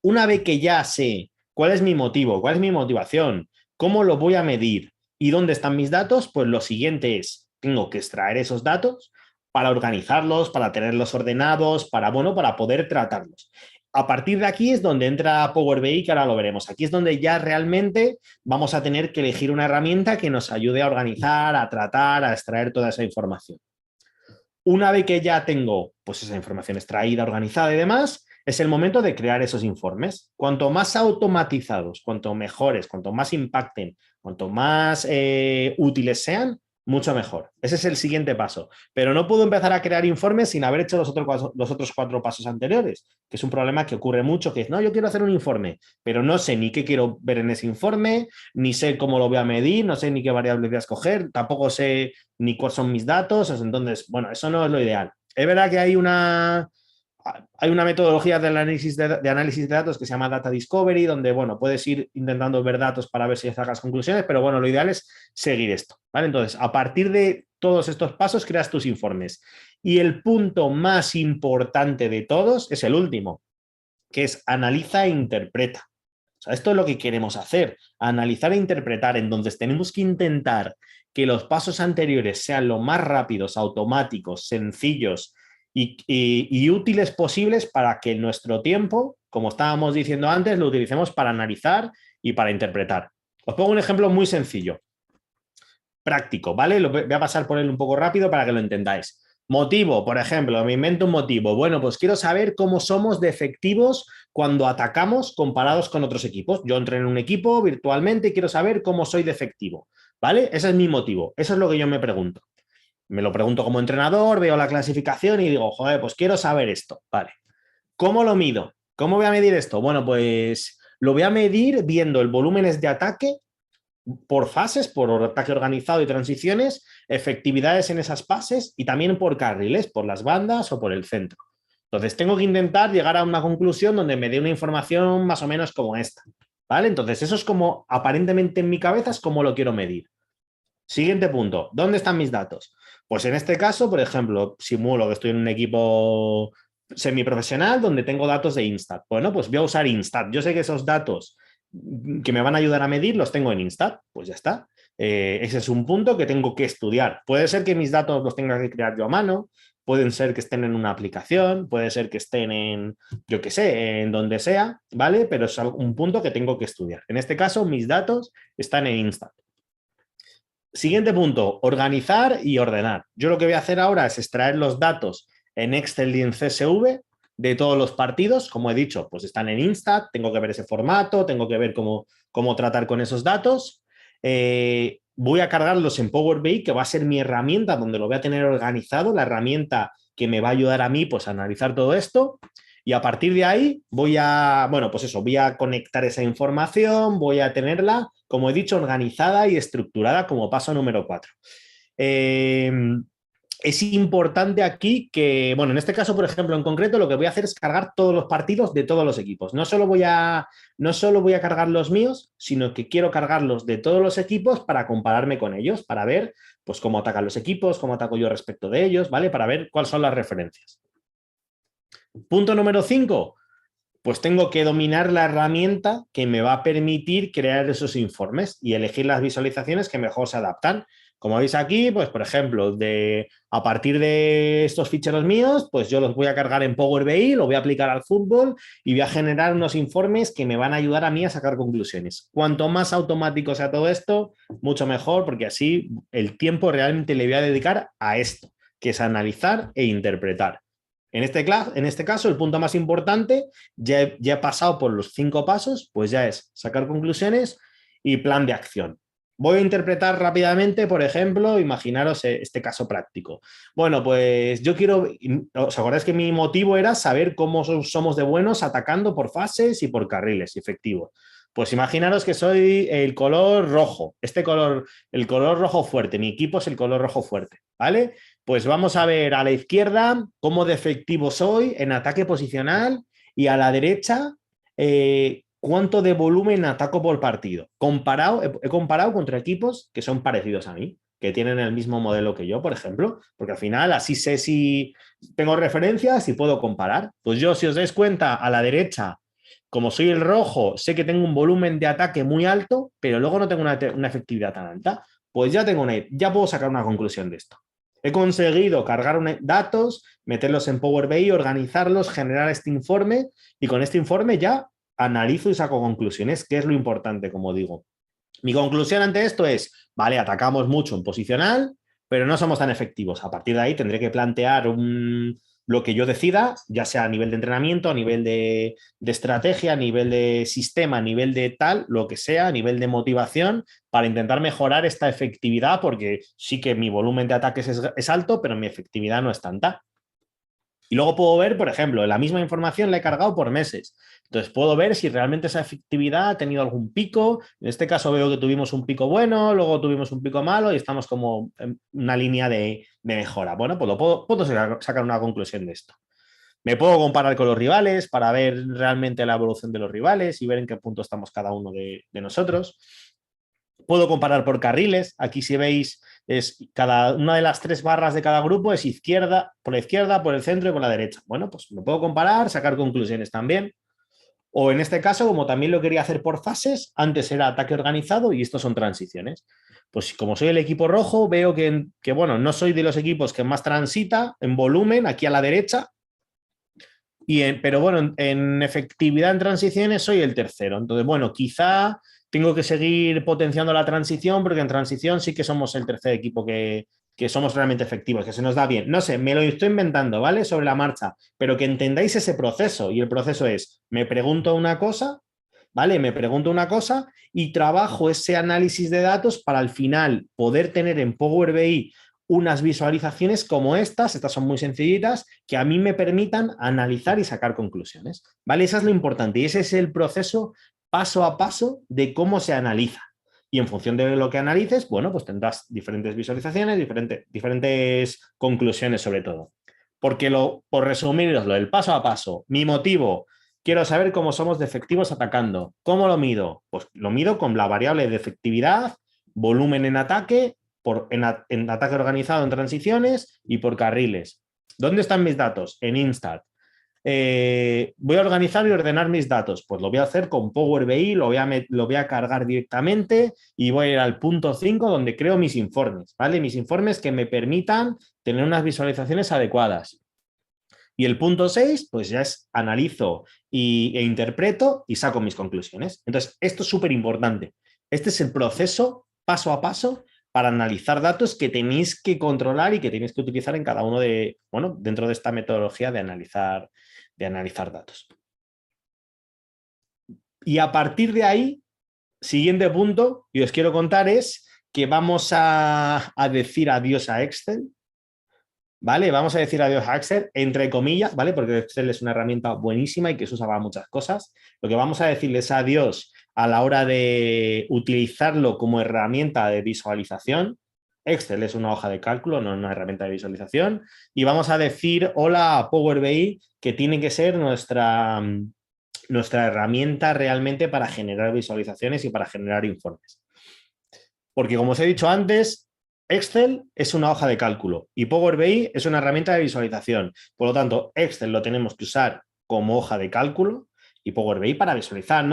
Una vez que ya sé cuál es mi motivo, cuál es mi motivación, cómo lo voy a medir y dónde están mis datos, pues lo siguiente es, tengo que extraer esos datos para organizarlos, para tenerlos ordenados, para poder tratarlos. A partir de aquí es donde entra Power BI, que ahora lo veremos. Aquí es donde ya realmente vamos a tener que elegir una herramienta que nos ayude a organizar, a tratar, a extraer toda esa información. Una vez que ya tengo pues, esa información extraída, organizada y demás, es el momento de crear esos informes. Cuanto más automatizados, cuanto mejores, cuanto más impacten, cuanto más útiles sean, mucho mejor. Ese es el siguiente paso. Pero no puedo empezar a crear informes sin haber hecho los otros 4 pasos anteriores, que es un problema que ocurre mucho, que es, no, yo quiero hacer un informe, pero no sé ni qué quiero ver en ese informe, ni sé cómo lo voy a medir, no sé ni qué variables voy a escoger, tampoco sé ni cuáles son mis datos. Entonces, bueno, eso no es lo ideal. Es verdad que hay una metodología de análisis de datos que se llama Data Discovery, donde, bueno, puedes ir intentando ver datos para ver si sacas conclusiones, pero bueno, lo ideal es seguir esto, ¿vale? Entonces, a partir de todos estos pasos, creas tus informes. Y el punto más importante de todos es el último, que es analiza e interpreta. O sea, esto es lo que queremos hacer, analizar e interpretar. Entonces, tenemos que intentar que los pasos anteriores sean lo más rápidos, automáticos, sencillos y útiles posibles para que nuestro tiempo, como estábamos diciendo antes, lo utilicemos para analizar y para interpretar. Os pongo un ejemplo muy sencillo, práctico, ¿vale? Lo voy a pasar por él un poco rápido para que lo entendáis. Motivo, por ejemplo, me invento un motivo. Bueno, pues quiero saber cómo somos de efectivos cuando atacamos comparados con otros equipos. Yo entré en un equipo virtualmente y quiero saber cómo soy de efectivo, ¿vale? Ese es mi motivo. Eso es lo que yo me pregunto. Me lo pregunto como entrenador, veo la clasificación y digo, joder, pues quiero saber esto, ¿vale? ¿Cómo lo mido? ¿Cómo voy a medir esto? Bueno, pues lo voy a medir viendo el volúmenes de ataque por fases, por ataque organizado y transiciones, efectividades en esas fases y también por carriles, por las bandas o por el centro. Entonces, tengo que intentar llegar a una conclusión donde me dé una información más o menos como esta, ¿vale? Entonces, eso es como, aparentemente en mi cabeza, es como lo quiero medir. Siguiente punto, ¿dónde están mis datos? Pues en este caso, por ejemplo, simulo que estoy en un equipo semiprofesional donde tengo datos de Instat. Bueno, pues voy a usar Instat. Yo sé que esos datos que me van a ayudar a medir los tengo en Instat. Pues ya está. Ese es un punto que tengo que estudiar. Puede ser que mis datos los tenga que crear yo a mano, pueden ser que estén en una aplicación, puede ser que estén en, yo qué sé, en donde sea, ¿vale? Pero es un punto que tengo que estudiar. En este caso, mis datos están en Instat. Siguiente punto, organizar y ordenar. Yo lo que voy a hacer ahora es extraer los datos en Excel y en CSV de todos los partidos. Como he dicho, pues están en Instat, tengo que ver ese formato, tengo que ver cómo tratar con esos datos. Voy a cargarlos en Power BI, que va a ser mi herramienta donde lo voy a tener organizado, la herramienta que me va a ayudar a mí pues, a analizar todo esto. Y a partir de ahí voy a conectar esa información, voy a tenerla como he dicho, organizada y estructurada como paso número 4. Es importante aquí que, bueno, en este caso, por ejemplo, en concreto, lo que voy a hacer es cargar todos los partidos de todos los equipos. No solo voy a cargar los míos, sino que quiero cargarlos de todos los equipos para compararme con ellos, para ver pues, cómo atacan los equipos, cómo ataco yo respecto de ellos, ¿vale? Para ver cuáles son las referencias. Punto número 5. Pues tengo que dominar la herramienta que me va a permitir crear esos informes y elegir las visualizaciones que mejor se adaptan. Como veis aquí, pues por ejemplo, a partir de estos ficheros míos, pues yo los voy a cargar en Power BI, lo voy a aplicar al fútbol y voy a generar unos informes que me van a ayudar a mí a sacar conclusiones. Cuanto más automático sea todo esto, mucho mejor, porque así el tiempo realmente le voy a dedicar a esto, que es analizar e interpretar. En este caso, el punto más importante, ya he pasado por los 5 pasos, pues ya es sacar conclusiones y plan de acción. Voy a interpretar rápidamente, por ejemplo, imaginaros este caso práctico. Bueno, pues yo quiero, ¿os acordáis que mi motivo era saber cómo somos de buenos atacando por fases y por carriles efectivos? Pues imaginaros que soy el color rojo, el color rojo fuerte, mi equipo es el color rojo fuerte, ¿vale? Pues vamos a ver a la izquierda cómo de efectivo soy en ataque posicional y a la derecha cuánto de volumen ataco por partido. He comparado contra equipos que son parecidos a mí, que tienen el mismo modelo que yo, por ejemplo, porque al final así sé si tengo referencias y puedo comparar. Pues yo, si os dais cuenta, a la derecha, como soy el rojo, sé que tengo un volumen de ataque muy alto, pero luego no tengo una efectividad tan alta. Pues ya puedo sacar una conclusión de esto. He conseguido cargar datos, meterlos en Power BI, organizarlos, generar este informe y con este informe ya analizo y saco conclusiones, que es lo importante, como digo. Mi conclusión ante esto es, vale, atacamos mucho en posicional, pero no somos tan efectivos. A partir de ahí tendré que plantear lo que yo decida, ya sea a nivel de entrenamiento, a nivel de estrategia, a nivel de sistema, a nivel de tal, lo que sea, a nivel de motivación, para intentar mejorar esta efectividad, porque sí que mi volumen de ataques es alto, pero mi efectividad no es tanta. Y luego puedo ver, por ejemplo, la misma información la he cargado por meses. Entonces puedo ver si realmente esa efectividad ha tenido algún pico. En este caso veo que tuvimos un pico bueno, luego tuvimos un pico malo y estamos como en una línea de mejora. Bueno, pues puedo sacar una conclusión de esto. Me puedo comparar con los rivales para ver realmente la evolución de los rivales y ver en qué punto estamos cada uno de nosotros. Puedo comparar por carriles. Aquí si veis, cada una de las 3 barras de cada grupo es por la izquierda, por el centro y por la derecha. Bueno, pues me puedo comparar, sacar conclusiones también. O en este caso, como también lo quería hacer por fases, antes era ataque organizado y estos son transiciones. Pues como soy el equipo rojo, veo que bueno, no soy de los equipos que más transita en volumen, aquí a la derecha, pero bueno, en efectividad en transiciones soy el tercero. Entonces, bueno, quizá tengo que seguir potenciando la transición porque en transición sí que somos el tercer equipo que somos realmente efectivos, que se nos da bien. No sé, me lo estoy inventando, ¿vale? Sobre la marcha, pero que entendáis ese proceso. Y el proceso es, me pregunto una cosa, ¿vale? Me pregunto una cosa y trabajo ese análisis de datos para al final poder tener en Power BI unas visualizaciones como estas son muy sencillitas, que a mí me permitan analizar y sacar conclusiones, ¿vale? Eso es lo importante y ese es el proceso paso a paso de cómo se analiza. Y en función de lo que analices, bueno, pues tendrás diferentes visualizaciones, diferentes conclusiones sobre todo. Porque por resumiroslo, el paso a paso, mi motivo, quiero saber cómo somos de efectivos atacando. ¿Cómo lo mido? Pues lo mido con la variable de efectividad, volumen en ataque, en ataque organizado en transiciones y por carriles. ¿Dónde están mis datos? En Instat. Voy a organizar y ordenar mis datos. Pues lo voy a hacer con Power BI, lo voy a cargar directamente y voy a ir al punto 5 donde creo mis informes, ¿vale? Mis informes que me permitan tener unas visualizaciones adecuadas. Y el punto 6, pues ya es analizo e interpreto y saco mis conclusiones. Entonces, esto es súper importante. Este es el proceso paso a paso para analizar datos que tenéis que controlar y que tenéis que utilizar en cada uno dentro de esta metodología de analizar datos. Y a partir de ahí, siguiente punto que os quiero contar es que vamos a decir adiós a Excel, ¿vale? Vamos a decir adiós a Excel, entre comillas, ¿vale? Porque Excel es una herramienta buenísima y que se usa para muchas cosas. Lo que vamos a decirles adiós a la hora de utilizarlo como herramienta de visualización. Excel es una hoja de cálculo, no una herramienta de visualización. Y vamos a decir hola a Power BI, que tiene que ser nuestra herramienta realmente para generar visualizaciones y para generar informes. Porque como os he dicho antes, Excel es una hoja de cálculo y Power BI es una herramienta de visualización. Por lo tanto, Excel lo tenemos que usar como hoja de cálculo y Power BI para visualizar.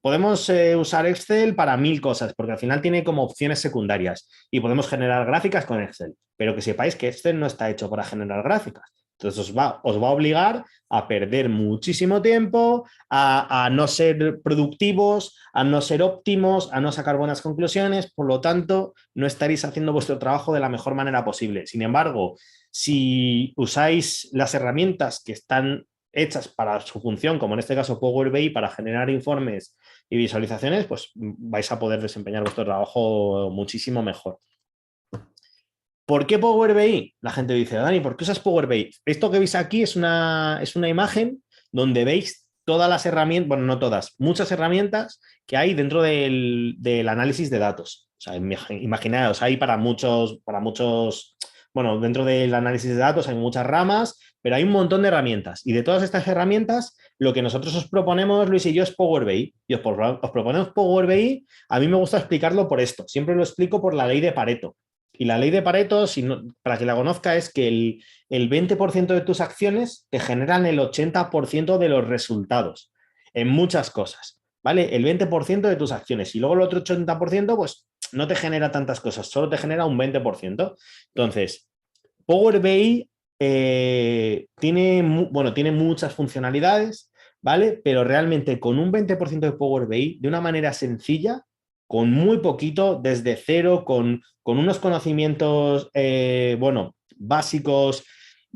Podemos usar Excel para 1000 cosas, porque al final tiene como opciones secundarias y podemos generar gráficas con Excel. Pero que sepáis que Excel no está hecho para generar gráficas. Entonces os va a obligar a perder muchísimo tiempo, a no ser productivos, a no ser óptimos, a no sacar buenas conclusiones. Por lo tanto, no estaréis haciendo vuestro trabajo de la mejor manera posible. Sin embargo, si usáis las herramientas que están hechas para su función, como en este caso Power BI, para generar informes y visualizaciones, pues vais a poder desempeñar vuestro trabajo muchísimo mejor. ¿Por qué Power BI? La gente dice, Dani, ¿por qué usas Power BI? Esto que veis aquí es una imagen donde veis todas las herramientas, bueno, no todas, muchas herramientas que hay dentro del análisis de datos. O sea, imaginaos, hay para muchos, bueno, dentro del análisis de datos hay muchas ramas, pero hay un montón de herramientas. Y de todas estas herramientas, lo que nosotros os proponemos, Luis y yo, es Power BI. Y os proponemos Power BI, a mí me gusta explicarlo por esto. Siempre lo explico por la ley de Pareto. Y la ley de Pareto, para que la conozca, es que el 20% de tus acciones te generan el 80% de los resultados en muchas cosas, ¿vale? El 20% de tus acciones y luego el otro 80% pues no te genera tantas cosas, solo te genera un 20%. Entonces, Power BI tiene muchas funcionalidades, ¿vale? Pero realmente con un 20% de Power BI, de una manera sencilla, con muy poquito, desde cero, con unos conocimientos, básicos,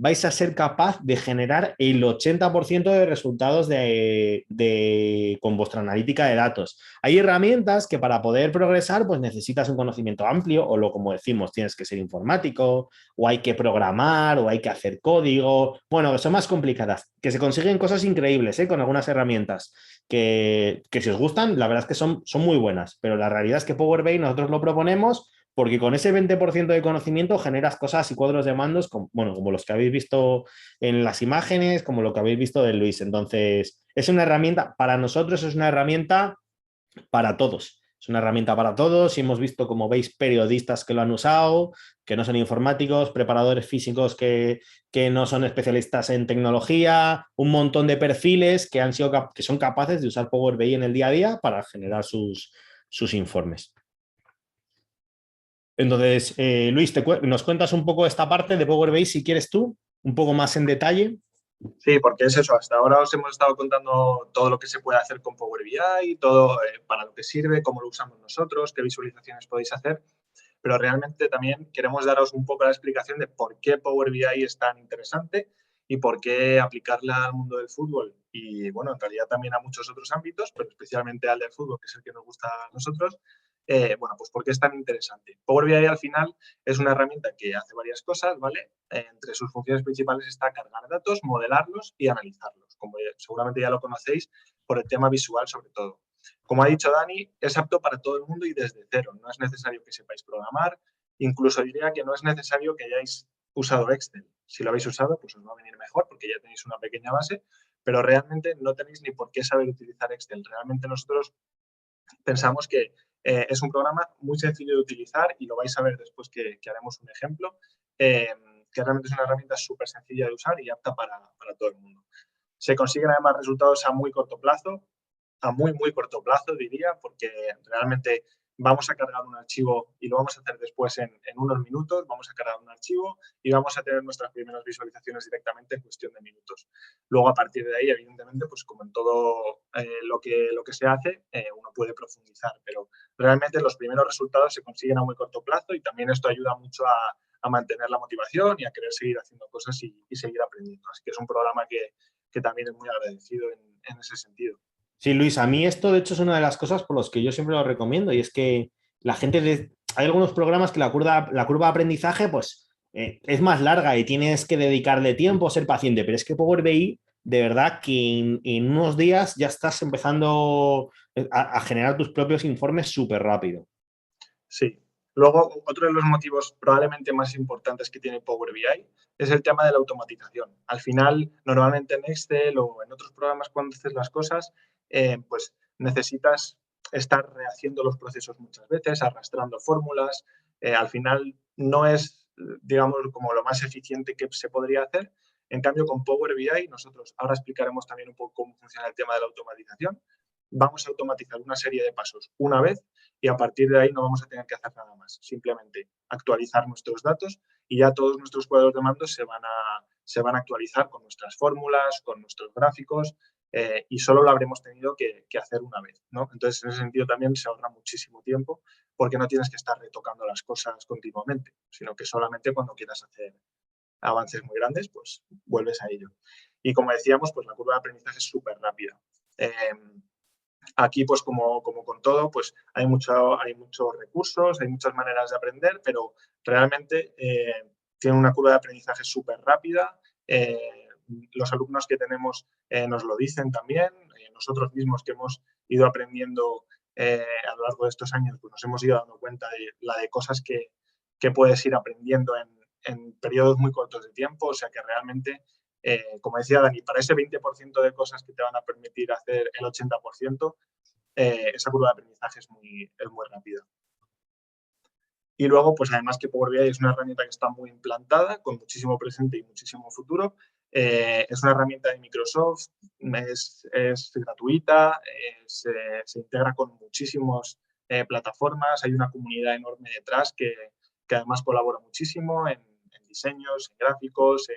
vais a ser capaz de generar el 80% de resultados con vuestra analítica de datos. Hay herramientas que para poder progresar, pues necesitas un conocimiento amplio, o como decimos, tienes que ser informático, o hay que programar, o hay que hacer código. Bueno, que son más complicadas, que se consiguen cosas increíbles, con algunas herramientas que si os gustan, la verdad es que son muy buenas, pero la realidad es que Power BI nosotros lo proponemos porque con ese 20% de conocimiento generas cosas y cuadros de mandos como los que habéis visto en las imágenes, como lo que habéis visto de Luis. Entonces, es una herramienta, para nosotros es una herramienta para todos. Es una herramienta para todos y hemos visto, como veis, periodistas que lo han usado, que no son informáticos, preparadores físicos que no son especialistas en tecnología, un montón de perfiles que son capaces de usar Power BI en el día a día para generar sus informes. Entonces, Luis, ¿nos cuentas un poco esta parte de Power BI, si quieres tú, un poco más en detalle? Sí, porque es eso. Hasta ahora os hemos estado contando todo lo que se puede hacer con Power BI, todo para lo que sirve, cómo lo usamos nosotros, qué visualizaciones podéis hacer, pero realmente también queremos daros un poco la explicación de por qué Power BI es tan interesante y por qué aplicarla al mundo del fútbol y, bueno, en realidad también a muchos otros ámbitos, pero especialmente al del fútbol, que es el que nos gusta a nosotros. Pues ¿por qué es tan interesante? Power BI al final es una herramienta que hace varias cosas, ¿vale? Entre sus funciones principales está cargar datos, modelarlos y analizarlos, como seguramente ya lo conocéis por el tema visual sobre todo. Como ha dicho Dani, es apto para todo el mundo y desde cero. No es necesario que sepáis programar, incluso diría que no es necesario que hayáis usado Excel. Si lo habéis usado, pues os va a venir mejor porque ya tenéis una pequeña base, pero realmente no tenéis ni por qué saber utilizar Excel. Realmente nosotros pensamos que es un programa muy sencillo de utilizar y lo vais a ver después que haremos un ejemplo, que realmente es una herramienta súper sencilla de usar y apta para todo el mundo. Se consiguen además resultados a muy corto plazo, a muy corto plazo diría, porque realmente vamos a cargar un archivo y lo vamos a hacer después en unos minutos, vamos a cargar un archivo y vamos a tener nuestras primeras visualizaciones directamente en cuestión de minutos. Luego, a partir de ahí, evidentemente, pues como en todo lo que se hace, uno puede profundizar, pero realmente los primeros resultados se consiguen a muy corto plazo y también esto ayuda mucho a mantener la motivación y a querer seguir haciendo cosas y seguir aprendiendo. Así que es un programa que también es muy agradecido en ese sentido. Sí, Luis, a mí esto de hecho es una de las cosas por las que yo siempre lo recomiendo y es que la gente, hay algunos programas que la curva de aprendizaje pues es más larga y tienes que dedicarle tiempo, ser paciente, pero es que Power BI de verdad que en unos días ya estás empezando a generar tus propios informes súper rápido. Sí. Luego, otro de los motivos probablemente más importantes que tiene Power BI es el tema de la automatización. Al final, normalmente en Excel o en otros programas cuando haces las cosas, pues necesitas estar rehaciendo los procesos muchas veces, arrastrando fórmulas. Al final no es, digamos, como lo más eficiente que se podría hacer. En cambio, con Power BI, nosotros ahora explicaremos también un poco cómo funciona el tema de la automatización. Vamos a automatizar una serie de pasos una vez y a partir de ahí no vamos a tener que hacer nada más. Simplemente actualizar nuestros datos y ya todos nuestros cuadros de mando se van a actualizar con nuestras fórmulas, con nuestros gráficos y solo lo habremos tenido que hacer una vez, ¿no? Entonces, en ese sentido también se ahorra muchísimo tiempo porque no tienes que estar retocando las cosas continuamente, sino que solamente cuando quieras hacer avances muy grandes, pues vuelves a ello. Y como decíamos, pues la curva de aprendizaje es súper rápida. Aquí, pues como con todo, pues hay muchos recursos, hay muchas maneras de aprender, pero realmente tiene una curva de aprendizaje súper rápida. Los alumnos que tenemos nos lo dicen también. Nosotros mismos que hemos ido aprendiendo a lo largo de estos años, pues nos hemos ido dando cuenta de la de cosas que puedes ir aprendiendo en periodos muy cortos de tiempo. O sea que realmente, como decía Dani, para ese 20% de cosas que te van a permitir hacer el 80%, esa curva de aprendizaje es muy rápida. Y luego, pues además que Power BI es una herramienta que está muy implantada, con muchísimo presente y muchísimo futuro. Es una herramienta de Microsoft, es gratuita, se integra con muchísimas plataformas, hay una comunidad enorme detrás que además colabora muchísimo en diseños, en gráficos,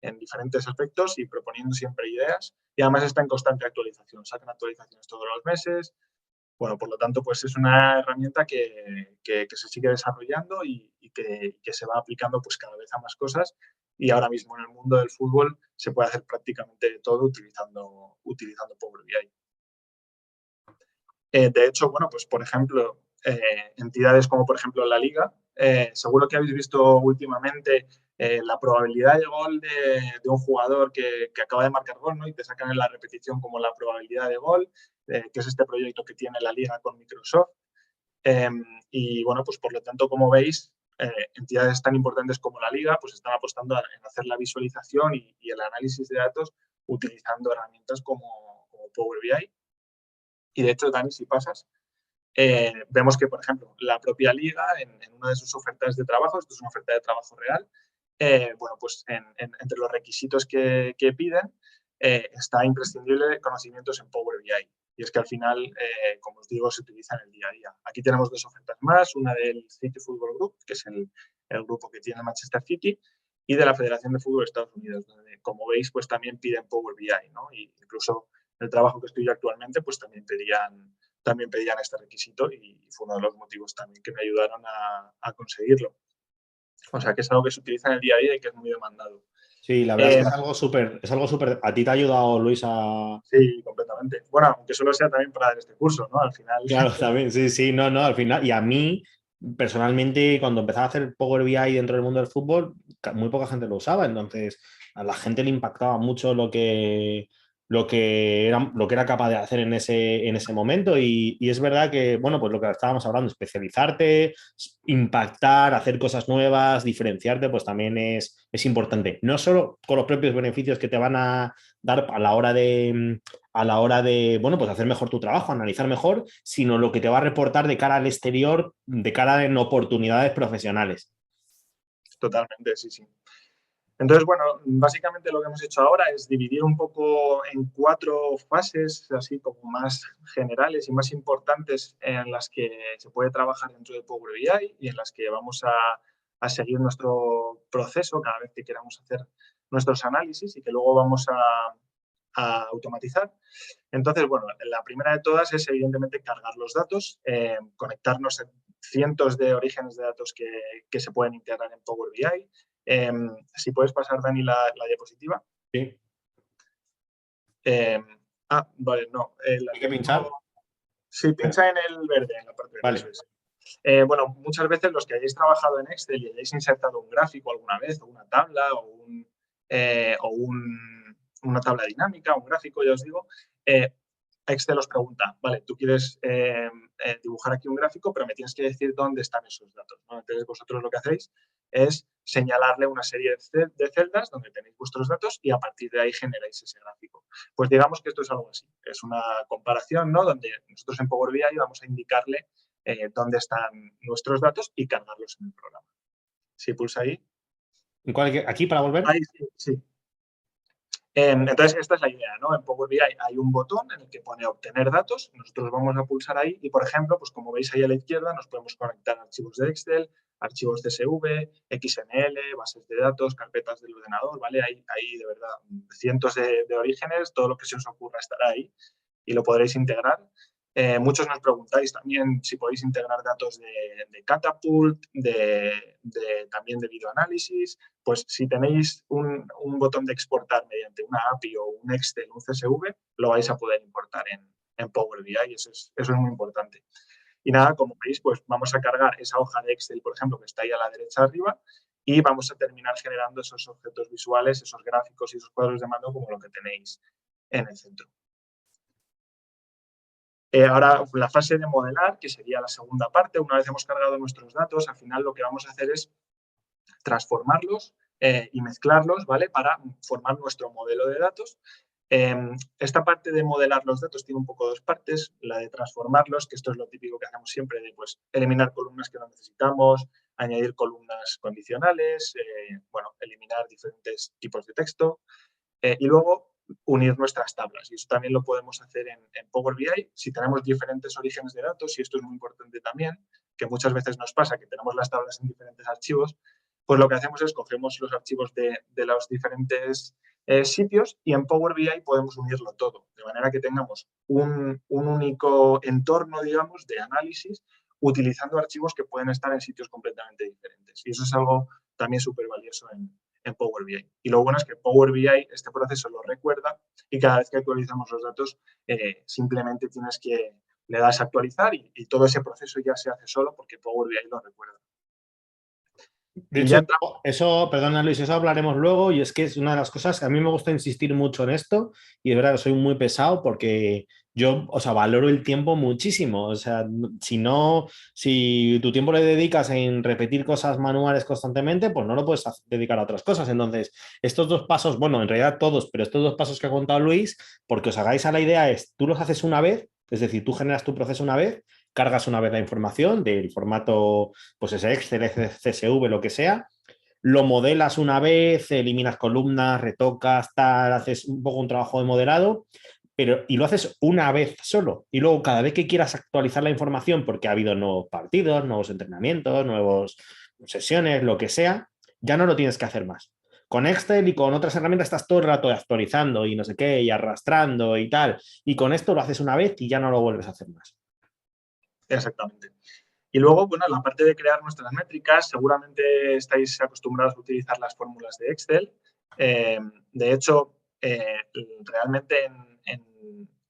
en diferentes aspectos y proponiendo siempre ideas. Y además está en constante actualización, sacan actualizaciones todos los meses. Bueno, por lo tanto, pues es una herramienta que se sigue desarrollando y que se va aplicando pues cada vez a más cosas. Y ahora mismo en el mundo del fútbol se puede hacer prácticamente todo utilizando Power BI. De hecho, bueno, pues por ejemplo, entidades como por ejemplo la Liga, seguro que habéis visto últimamente la probabilidad de gol de un jugador que acaba de marcar gol, ¿no? Y te sacan en la repetición como la probabilidad de gol, que es este proyecto que tiene la Liga con Microsoft. Y bueno, pues por lo tanto, como veis, entidades tan importantes como la Liga pues están apostando en hacer la visualización y el análisis de datos utilizando herramientas como Power BI. Y de hecho, Dani, si pasas, vemos que, por ejemplo, la propia Liga, en una de sus ofertas de trabajo, esto es una oferta de trabajo real, bueno, pues entre los requisitos que piden está imprescindible conocimientos en Power BI. Y es que al final, como os digo, se utiliza en el día a día. Aquí tenemos dos ofertas más, una del City Football Group, que es el grupo que tiene Manchester City, y de la Federación de Fútbol de Estados Unidos, donde, como veis, pues también piden Power BI, ¿no? Y incluso el trabajo que estoy yo actualmente, pues también pedían este requisito y fue uno de los motivos también que me ayudaron a conseguirlo. O sea, que es algo que se utiliza en el día a día y que es muy demandado. Sí, la verdad es que es algo súper. A ti te ha ayudado, Luis, a. Sí, completamente. Bueno, aunque solo sea también para dar este curso, ¿no? Al final. Claro, también, sí, no, al final. Y a mí, personalmente, cuando empezaba a hacer Power BI dentro del mundo del fútbol, muy poca gente lo usaba. Entonces, a la gente le impactaba mucho lo que era capaz de hacer en ese momento. Y es verdad que, bueno, pues lo que estábamos hablando, especializarte, impactar, hacer cosas nuevas, diferenciarte, pues también es importante. No solo con los propios beneficios que te van a dar a la hora de, bueno, pues hacer mejor tu trabajo, analizar mejor, sino lo que te va a reportar de cara al exterior, de cara en oportunidades profesionales. Totalmente, sí, sí. Entonces, bueno, básicamente lo que hemos hecho ahora es dividir un poco en 4 fases, así como más generales y más importantes en las que se puede trabajar dentro de Power BI y en las que vamos a seguir nuestro proceso cada vez que queramos hacer nuestros análisis y que luego vamos a automatizar. Entonces, bueno, la primera de todas es evidentemente cargar los datos, conectarnos a cientos de orígenes de datos que se pueden integrar en Power BI. Si puedes pasar, Dani, la diapositiva. Sí. Vale, no. ¿Hay que pinchar? Sí, pincha en el verde, en la parte verde. Vale. Eso es. Bueno, muchas veces los que hayáis trabajado en Excel y hayáis insertado un gráfico alguna vez, o una tabla, o una tabla dinámica, un gráfico, ya os digo, Excel os pregunta, vale, tú quieres dibujar aquí un gráfico, pero me tienes que decir dónde están esos datos, ¿no? Entonces, vosotros lo que hacéis es señalarle una serie de celdas donde tenéis vuestros datos y a partir de ahí generáis ese gráfico. Pues digamos que esto es algo así, es una comparación, ¿no? Donde nosotros en Power BI vamos a indicarle dónde están nuestros datos y cargarlos en el programa. Si pulsa ahí. ¿Aquí para volver? Ahí sí, sí. Entonces, esta es la idea, ¿no? En Power BI hay un botón en el que pone obtener datos, nosotros vamos a pulsar ahí y, por ejemplo, pues como veis ahí a la izquierda, nos podemos conectar a archivos de Excel, archivos CSV, XML, bases de datos, carpetas del ordenador, ¿vale? Hay de verdad cientos de orígenes, todo lo que se os ocurra estará ahí y lo podréis integrar. Muchos nos preguntáis también si podéis integrar datos de Catapult, también de videoanálisis. Pues si tenéis un botón de exportar mediante una API o un Excel, un CSV, lo vais a poder importar en Power BI y eso es muy importante. Y nada, como veis, pues vamos a cargar esa hoja de Excel, por ejemplo, que está ahí a la derecha arriba y vamos a terminar generando esos objetos visuales, esos gráficos y esos cuadros de mando como lo que tenéis en el centro. Ahora, la fase de modelar, que sería la segunda parte, una vez hemos cargado nuestros datos, al final lo que vamos a hacer es transformarlos y mezclarlos, ¿vale? Para formar nuestro modelo de datos. Esta parte de modelar los datos tiene un poco dos partes. La de transformarlos, que esto es lo típico que hacemos siempre, de pues, eliminar columnas que no necesitamos, añadir columnas condicionales, bueno, eliminar diferentes tipos de texto. Y luego unir nuestras tablas. Y eso también lo podemos hacer en Power BI si tenemos diferentes orígenes de datos, y esto es muy importante también, que muchas veces nos pasa que tenemos las tablas en diferentes archivos, pues lo que hacemos es cogemos los archivos de los diferentes sitios y en Power BI podemos unirlo todo, de manera que tengamos un único entorno, digamos, de análisis utilizando archivos que pueden estar en sitios completamente diferentes. Y eso es algo también súper valioso en Power BI. Y lo bueno es que Power BI este proceso lo recuerda y cada vez que actualizamos los datos simplemente le das a actualizar y todo ese proceso ya se hace solo porque Power BI lo recuerda. De hecho, eso, perdona Luis, eso hablaremos luego y es que es una de las cosas que a mí me gusta insistir mucho en esto y de verdad que soy muy pesado porque yo, o sea, valoro el tiempo muchísimo. O sea, si tu tiempo le dedicas en repetir cosas manuales constantemente, pues no lo puedes dedicar a otras cosas. Entonces, estos dos pasos, bueno, en realidad todos, pero estos dos pasos que ha contado Luis, porque os hagáis a la idea es, tú los haces una vez, es decir, tú generas tu proceso una vez, cargas una vez la información del formato, pues ese Excel, CSV, lo que sea, lo modelas una vez, eliminas columnas, retocas, tal, haces un poco un trabajo de modelado, y lo haces una vez solo. Y luego cada vez que quieras actualizar la información, porque ha habido nuevos partidos, nuevos entrenamientos, nuevas sesiones, lo que sea, ya no lo tienes que hacer más. Con Excel y con otras herramientas estás todo el rato actualizando y no sé qué, y arrastrando y tal. Y con esto lo haces una vez y ya no lo vuelves a hacer más. Exactamente. Y luego, bueno, la parte de crear nuestras métricas, seguramente estáis acostumbrados a utilizar las fórmulas de Excel. De hecho, realmente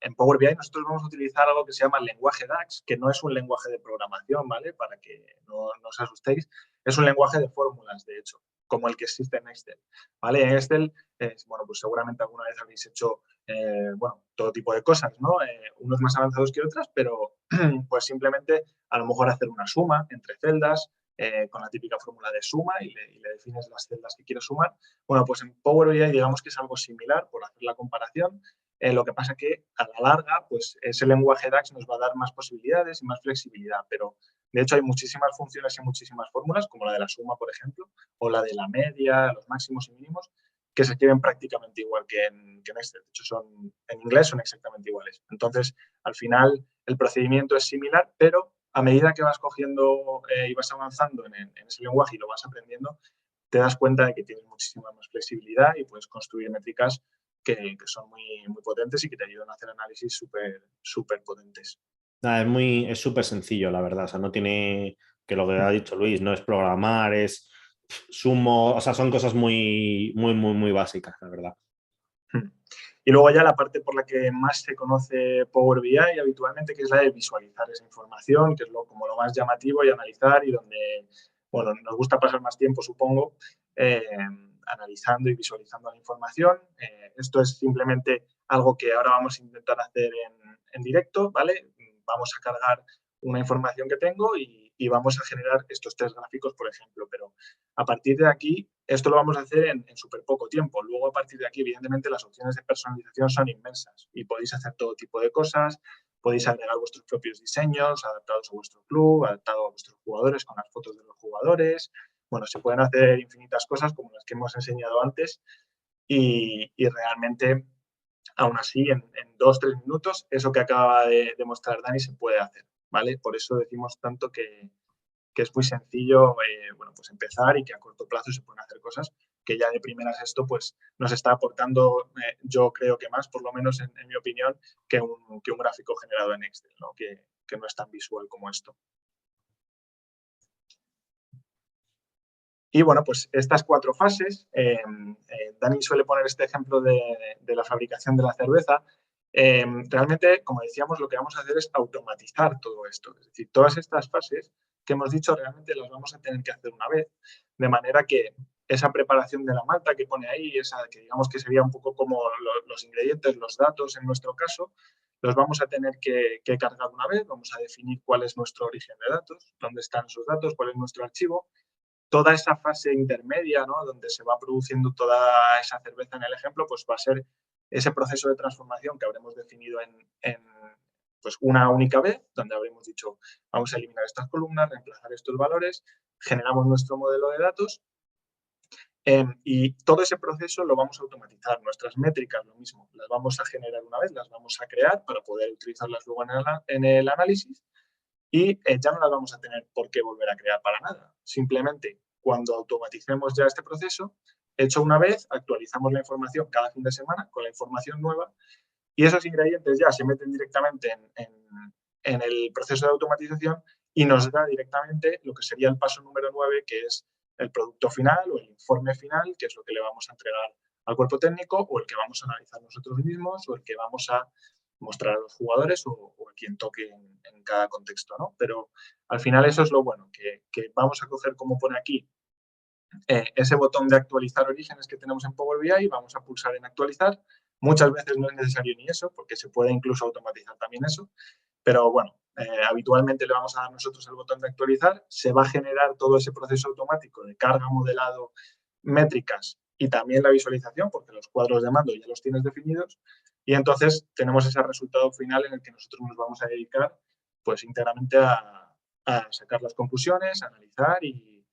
en Power BI nosotros vamos a utilizar algo que se llama el lenguaje DAX, que no es un lenguaje de programación, ¿vale? Para que no os asustéis. Es un lenguaje de fórmulas, de hecho, como el que existe en Excel, ¿vale? En Excel, bueno, pues seguramente alguna vez habéis hecho, bueno, todo tipo de cosas, ¿no? Unos más avanzados que otras, pero pues simplemente a lo mejor hacer una suma entre celdas con la típica fórmula de suma y le defines las celdas que quieres sumar. Bueno, pues en Power BI digamos que es algo similar por hacer la comparación. Lo que pasa que a la larga, pues ese lenguaje DAX nos va a dar más posibilidades y más flexibilidad, pero de hecho hay muchísimas funciones y muchísimas fórmulas, como la de la suma, por ejemplo, o la de la media, los máximos y mínimos, que se escriben prácticamente igual que en Excel. De hecho, en inglés son exactamente iguales. Entonces, al final, el procedimiento es similar, pero a medida que vas cogiendo y vas avanzando en ese lenguaje y lo vas aprendiendo, te das cuenta de que tienes muchísima más flexibilidad y puedes construir métricas que son muy, muy potentes y que te ayudan a hacer análisis súper potentes. Nada, es súper sencillo, la verdad. O sea, no tiene, que lo que ha dicho Luis, no es programar, es sumo, o sea, son cosas muy básicas, la verdad. Y luego ya la parte por la que más se conoce Power BI habitualmente, que es la de visualizar esa información, que es como lo más llamativo y analizar y donde, bueno, nos gusta pasar más tiempo, supongo, analizando y visualizando la información. esto es simplemente algo que ahora vamos a intentar hacer en directo, ¿vale? Vamos a cargar una información que tengo y vamos a generar estos 3 gráficos, por ejemplo. Pero a partir de aquí, esto lo vamos a hacer en súper poco tiempo. Luego, a partir de aquí, evidentemente, las opciones de personalización son inmensas y podéis hacer todo tipo de cosas. Podéis agregar vuestros propios diseños adaptados a vuestro club, adaptados a vuestros jugadores, con las fotos de los jugadores. Bueno, se pueden hacer infinitas cosas como las que hemos enseñado antes y realmente, aún así, en 2-3 minutos, eso que acaba de mostrar Dani se puede hacer, ¿vale? Por eso decimos tanto que es muy sencillo bueno, pues empezar y que a corto plazo se pueden hacer cosas que ya de primeras esto pues nos está aportando, yo creo que más, por lo menos en mi opinión, que un gráfico generado en Excel, ¿no? Que no es tan visual como esto. Y bueno, pues estas 4 fases, Dani suele poner este ejemplo de la fabricación de la cerveza. Realmente, como decíamos, lo que vamos a hacer es automatizar todo esto. Es decir, todas estas fases que hemos dicho realmente las vamos a tener que hacer una vez, de manera que esa preparación de la malta que pone ahí, esa que digamos que sería un poco como los ingredientes, los datos en nuestro caso, los vamos a tener que cargar una vez, vamos a definir cuál es nuestro origen de datos, dónde están esos datos, cuál es nuestro archivo. Toda esa fase intermedia, ¿no? Donde se va produciendo toda esa cerveza en el ejemplo, pues va a ser ese proceso de transformación que habremos definido en pues una única vez, donde habremos dicho, vamos a eliminar estas columnas, reemplazar estos valores, generamos nuestro modelo de datos y todo ese proceso lo vamos a automatizar. Nuestras métricas, lo mismo, las vamos a generar una vez, las vamos a crear para poder utilizarlas luego en el análisis. Y ya no las vamos a tener por qué volver a crear para nada. Simplemente, cuando automaticemos ya este proceso, hecho una vez, actualizamos la información cada fin de semana con la información nueva y esos ingredientes ya se meten directamente en el proceso de automatización y nos da directamente lo que sería el paso número 9, que es el producto final o el informe final, que es lo que le vamos a entregar al cuerpo técnico o el que vamos a analizar nosotros mismos o el que vamos a mostrar a los jugadores o a quien toque en cada contexto, ¿no? Pero al final eso es lo bueno, que vamos a coger, como pone aquí, ese botón de actualizar orígenes que tenemos en Power BI, vamos a pulsar en actualizar. Muchas veces no es necesario ni eso, porque se puede incluso automatizar también eso, pero bueno, habitualmente le vamos a dar nosotros el botón de actualizar, se va a generar todo ese proceso automático de carga, modelado, métricas y también la visualización, porque los cuadros de mando ya los tienes definidos, y entonces tenemos ese resultado final en el que nosotros nos vamos a dedicar pues íntegramente a sacar las conclusiones, a analizar y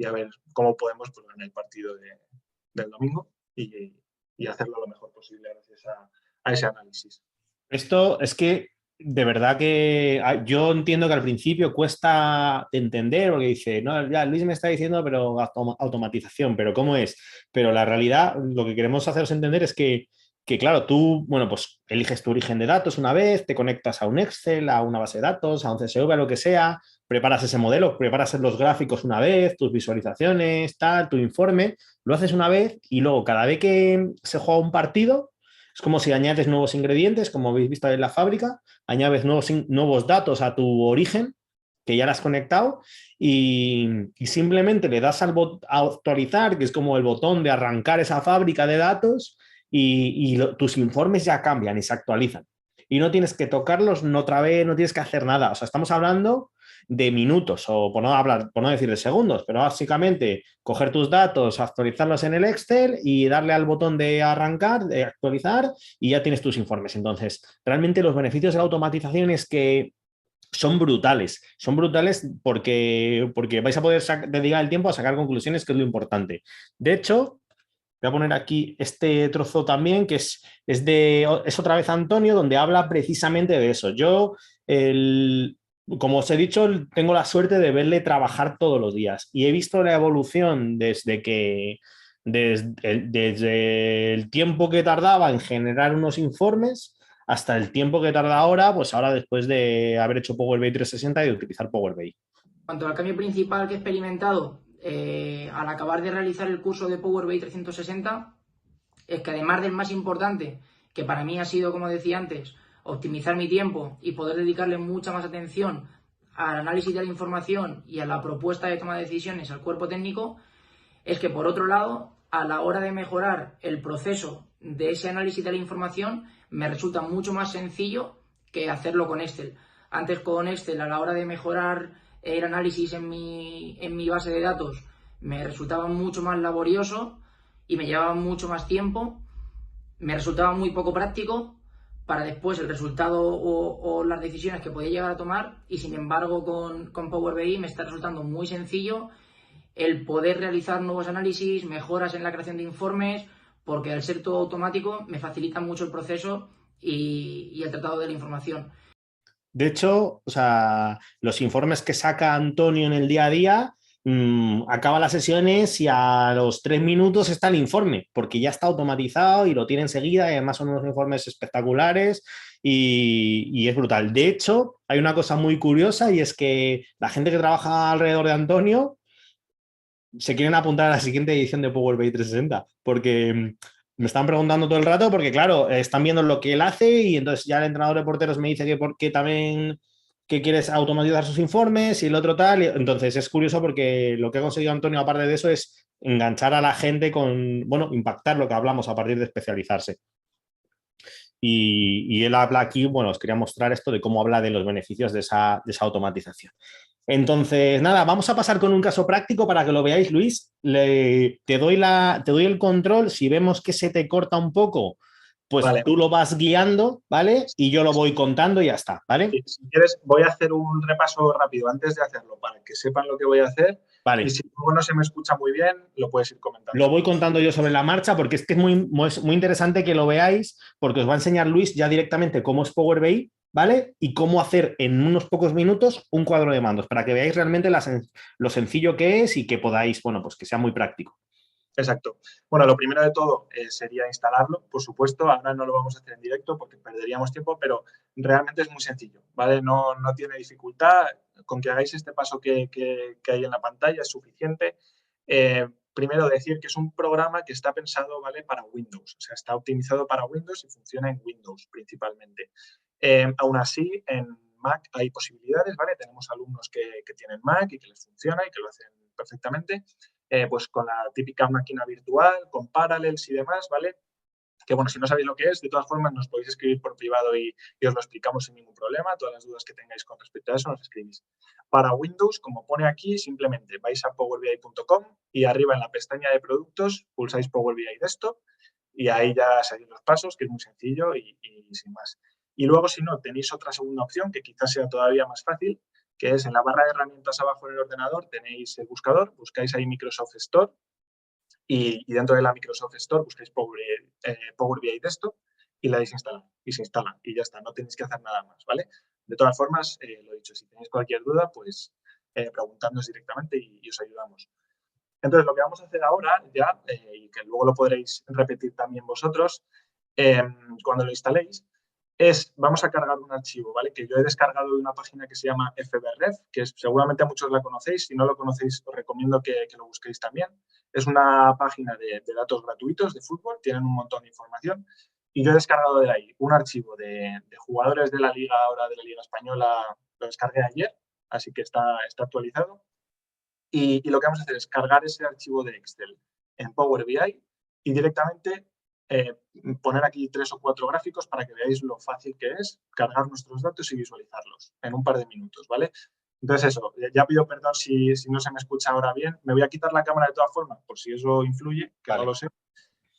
a ver cómo podemos pues, ganar el partido del domingo y hacerlo lo mejor posible gracias a ese análisis. Esto es que de verdad que yo entiendo que al principio cuesta entender porque dice, no, ya Luis me está diciendo, pero automatización, pero ¿cómo es? Pero la realidad, lo que queremos haceros entender es que claro, tú, bueno, pues eliges tu origen de datos una vez, te conectas a un Excel, a una base de datos, a un CSV, a lo que sea, preparas ese modelo, preparas los gráficos una vez, tus visualizaciones, tal, tu informe, lo haces una vez y luego cada vez que se juega un partido, es como si añades nuevos ingredientes, como habéis visto en la fábrica, añades nuevos datos a tu origen, que ya lo has conectado, y simplemente le das a actualizar, que es como el botón de arrancar esa fábrica de datos, y tus informes ya cambian y se actualizan. Y no tienes que tocarlos otra vez, no tienes que hacer nada. O sea, estamos hablando de minutos, o por no decir de segundos, pero básicamente coger tus datos, actualizarlos en el Excel y darle al botón de arrancar, de actualizar, y ya tienes tus informes. Entonces, realmente los beneficios de la automatización es que son brutales porque vais a poder dedicar el tiempo a sacar conclusiones, que es lo importante. De hecho, voy a poner aquí este trozo también, que es otra vez Antonio, donde habla precisamente de eso. Yo, como os he dicho, tengo la suerte de verle trabajar todos los días y he visto la evolución desde el tiempo que tardaba en generar unos informes hasta el tiempo que tarda ahora, pues ahora después de haber hecho Power BI 360 y de utilizar Power BI. En cuanto al cambio principal que he experimentado al acabar de realizar el curso de Power BI 360, es que además del más importante, que para mí ha sido, como decía antes, optimizar mi tiempo y poder dedicarle mucha más atención al análisis de la información y a la propuesta de toma de decisiones al cuerpo técnico, es que por otro lado a la hora de mejorar el proceso de ese análisis de la información me resulta mucho más sencillo que hacerlo con Excel. Antes con Excel, a la hora de mejorar el análisis en mi base de datos, me resultaba mucho más laborioso y me llevaba mucho más tiempo, me resultaba muy poco práctico para después el resultado o las decisiones que podía llegar a tomar, y sin embargo con Power BI me está resultando muy sencillo el poder realizar nuevos análisis, mejoras en la creación de informes, porque al ser todo automático me facilita mucho el proceso y el tratado de la información. De hecho, o sea, los informes que saca Antonio en el día a día, acaba las sesiones y a los 3 minutos está el informe, porque ya está automatizado y lo tiene enseguida, y además son unos informes espectaculares y es brutal. De hecho, hay una cosa muy curiosa, y es que la gente que trabaja alrededor de Antonio se quieren apuntar a la siguiente edición de Power BI 360, porque me están preguntando todo el rato, porque claro, están viendo lo que él hace, y entonces ya el entrenador de porteros me dice que también que quieres automatizar sus informes y el otro tal. Entonces es curioso porque lo que ha conseguido Antonio, aparte de eso, es enganchar a la gente con, bueno, impactar lo que hablamos a partir de especializarse. Y él habla aquí, bueno, os quería mostrar esto de cómo habla de los beneficios de esa automatización. Entonces, nada, vamos a pasar con un caso práctico para que lo veáis, Luis. Te doy el control. Si vemos que se te corta un poco, pues Vale. tú lo vas guiando, ¿vale? Y yo lo voy contando y ya está, ¿vale? Si quieres, voy a hacer un repaso rápido antes de hacerlo para que sepan lo que voy a hacer. Vale. Y si luego no se me escucha muy bien, lo puedes ir comentando. Lo voy contando yo sobre la marcha, porque es que es muy interesante que lo veáis, porque os va a enseñar Luis ya directamente cómo es Power BI, ¿vale? Y cómo hacer en unos pocos minutos un cuadro de mandos, para que veáis realmente lo sencillo que es y que podáis, bueno, pues que sea muy práctico. Exacto. Bueno, lo primero de todo sería instalarlo, por supuesto. Ahora no lo vamos a hacer en directo porque perderíamos tiempo, pero realmente es muy sencillo, ¿vale? No tiene dificultad. Con que hagáis este paso que hay en la pantalla es suficiente. Primero decir que es un programa que está pensado, ¿vale?, para Windows. O sea, está optimizado para Windows y funciona en Windows principalmente. Aún así, en Mac hay posibilidades, ¿vale? Tenemos alumnos que tienen Mac y que les funciona y que lo hacen perfectamente. Pues con la típica máquina virtual, con Parallels y demás, ¿vale? Que bueno, si no sabéis lo que es, de todas formas nos podéis escribir por privado y os lo explicamos sin ningún problema. Todas las dudas que tengáis con respecto a eso nos escribís. Para Windows, como pone aquí, simplemente vais a powerbi.com y arriba en la pestaña de productos pulsáis Power BI Desktop y ahí ya seguís los pasos, que es muy sencillo y sin más. Y luego, si no, tenéis otra segunda opción que quizás sea todavía más fácil, que es en la barra de herramientas abajo en el ordenador tenéis el buscador, buscáis ahí Microsoft Store y dentro de la Microsoft Store buscáis Power BI Desktop y la desinstalan y se instala y ya está, no tenéis que hacer nada más, ¿vale? De todas formas, lo dicho, si tenéis cualquier duda, pues preguntadnos directamente y os ayudamos. Entonces, lo que vamos a hacer ahora ya, y que luego lo podréis repetir también vosotros, cuando lo instaléis, vamos a cargar un archivo, ¿vale? Que yo he descargado de una página que se llama FBref, que seguramente a muchos la conocéis. Si no lo conocéis, os recomiendo que lo busquéis también. Es una página de datos gratuitos de fútbol, tienen un montón de información. Y yo he descargado de ahí un archivo de jugadores de la Liga, ahora de la Liga Española, lo descargué ayer, así que está actualizado. Y lo que vamos a hacer es cargar ese archivo de Excel en Power BI y directamente poner aquí 3 o 4 gráficos para que veáis lo fácil que es cargar nuestros datos y visualizarlos en un par de minutos, ¿vale? Entonces eso, ya pido perdón si no se me escucha ahora bien. Me voy a quitar la cámara de todas formas, por si eso influye, que vale. No lo sé.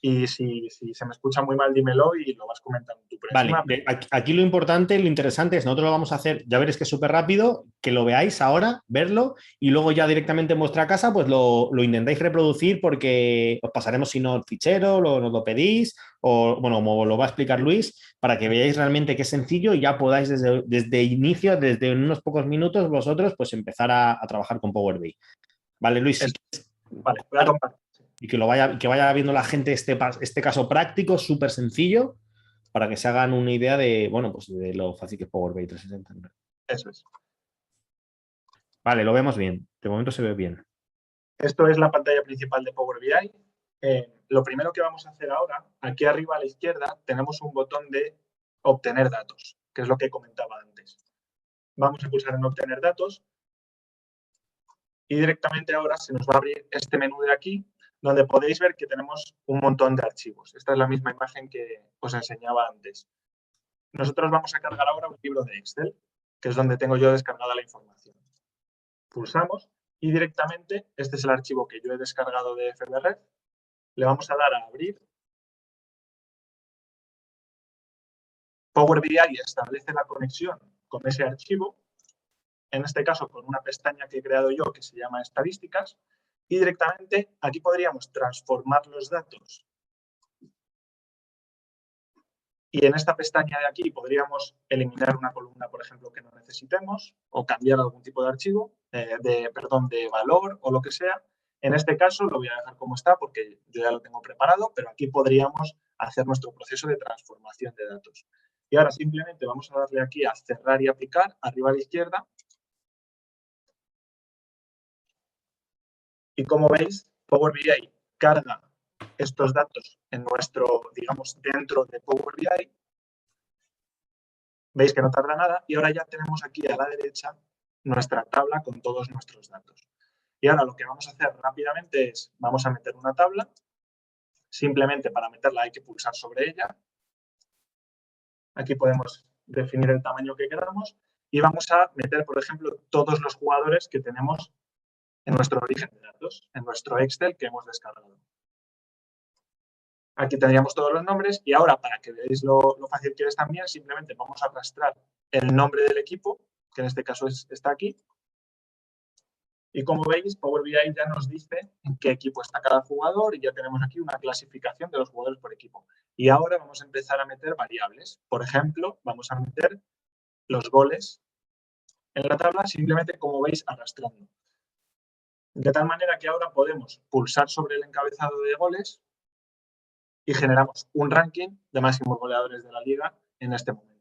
Y si se me escucha muy mal, dímelo y lo vas comentando tú por encima. Vale, aquí lo importante, lo interesante es, nosotros lo vamos a hacer, ya veréis que es súper rápido, que lo veáis ahora, verlo, y luego ya directamente en vuestra casa, pues lo intentáis reproducir, porque os pasaremos, si no, el fichero, nos lo pedís, o bueno, como lo va a explicar Luis, para que veáis realmente que es sencillo y ya podáis desde inicio, desde unos pocos minutos, vosotros, pues empezar a trabajar con Power BI. Vale, Luis, vale, voy a compartir. Y que vaya viendo la gente este caso práctico, súper sencillo, para que se hagan una idea de, bueno, pues de lo fácil que es Power BI 360. Eso es. Vale, lo vemos bien. De momento se ve bien. Esto es la pantalla principal de Power BI. Lo primero que vamos a hacer ahora, aquí arriba a la izquierda, tenemos un botón de obtener datos, que es lo que comentaba antes. Vamos a pulsar en obtener datos y directamente ahora se nos va a abrir este menú de aquí, donde podéis ver que tenemos un montón de archivos. Esta es la misma imagen que os enseñaba antes. Nosotros vamos a cargar ahora un libro de Excel, que es donde tengo yo descargada la información. Pulsamos y directamente, este es el archivo que yo he descargado de FDRED, le vamos a dar a abrir. Power BI establece la conexión con ese archivo, en este caso con una pestaña que he creado yo que se llama estadísticas, y directamente aquí podríamos transformar los datos. Y en esta pestaña de aquí podríamos eliminar una columna, por ejemplo, que no necesitemos, o cambiar algún tipo de archivo, de valor o lo que sea. En este caso lo voy a dejar como está porque yo ya lo tengo preparado, pero aquí podríamos hacer nuestro proceso de transformación de datos. Y ahora simplemente vamos a darle aquí a cerrar y aplicar, arriba a la izquierda. Y como veis, Power BI carga estos datos en nuestro, digamos, dentro de Power BI. Veis que no tarda nada y ahora ya tenemos aquí a la derecha nuestra tabla con todos nuestros datos. Y ahora lo que vamos a hacer rápidamente es, vamos a meter una tabla. Simplemente para meterla hay que pulsar sobre ella. Aquí podemos definir el tamaño que queramos y vamos a meter, por ejemplo, todos los jugadores que tenemos en nuestro origen de datos, en nuestro Excel que hemos descargado. Aquí tendríamos todos los nombres y ahora, para que veáis lo fácil que es también, simplemente vamos a arrastrar el nombre del equipo, que en este caso está aquí. Y como veis, Power BI ya nos dice en qué equipo está cada jugador y ya tenemos aquí una clasificación de los jugadores por equipo. Y ahora vamos a empezar a meter variables. Por ejemplo, vamos a meter los goles en la tabla, simplemente, como veis, arrastrando. De tal manera que ahora podemos pulsar sobre el encabezado de goles y generamos un ranking de máximos goleadores de la liga en este momento.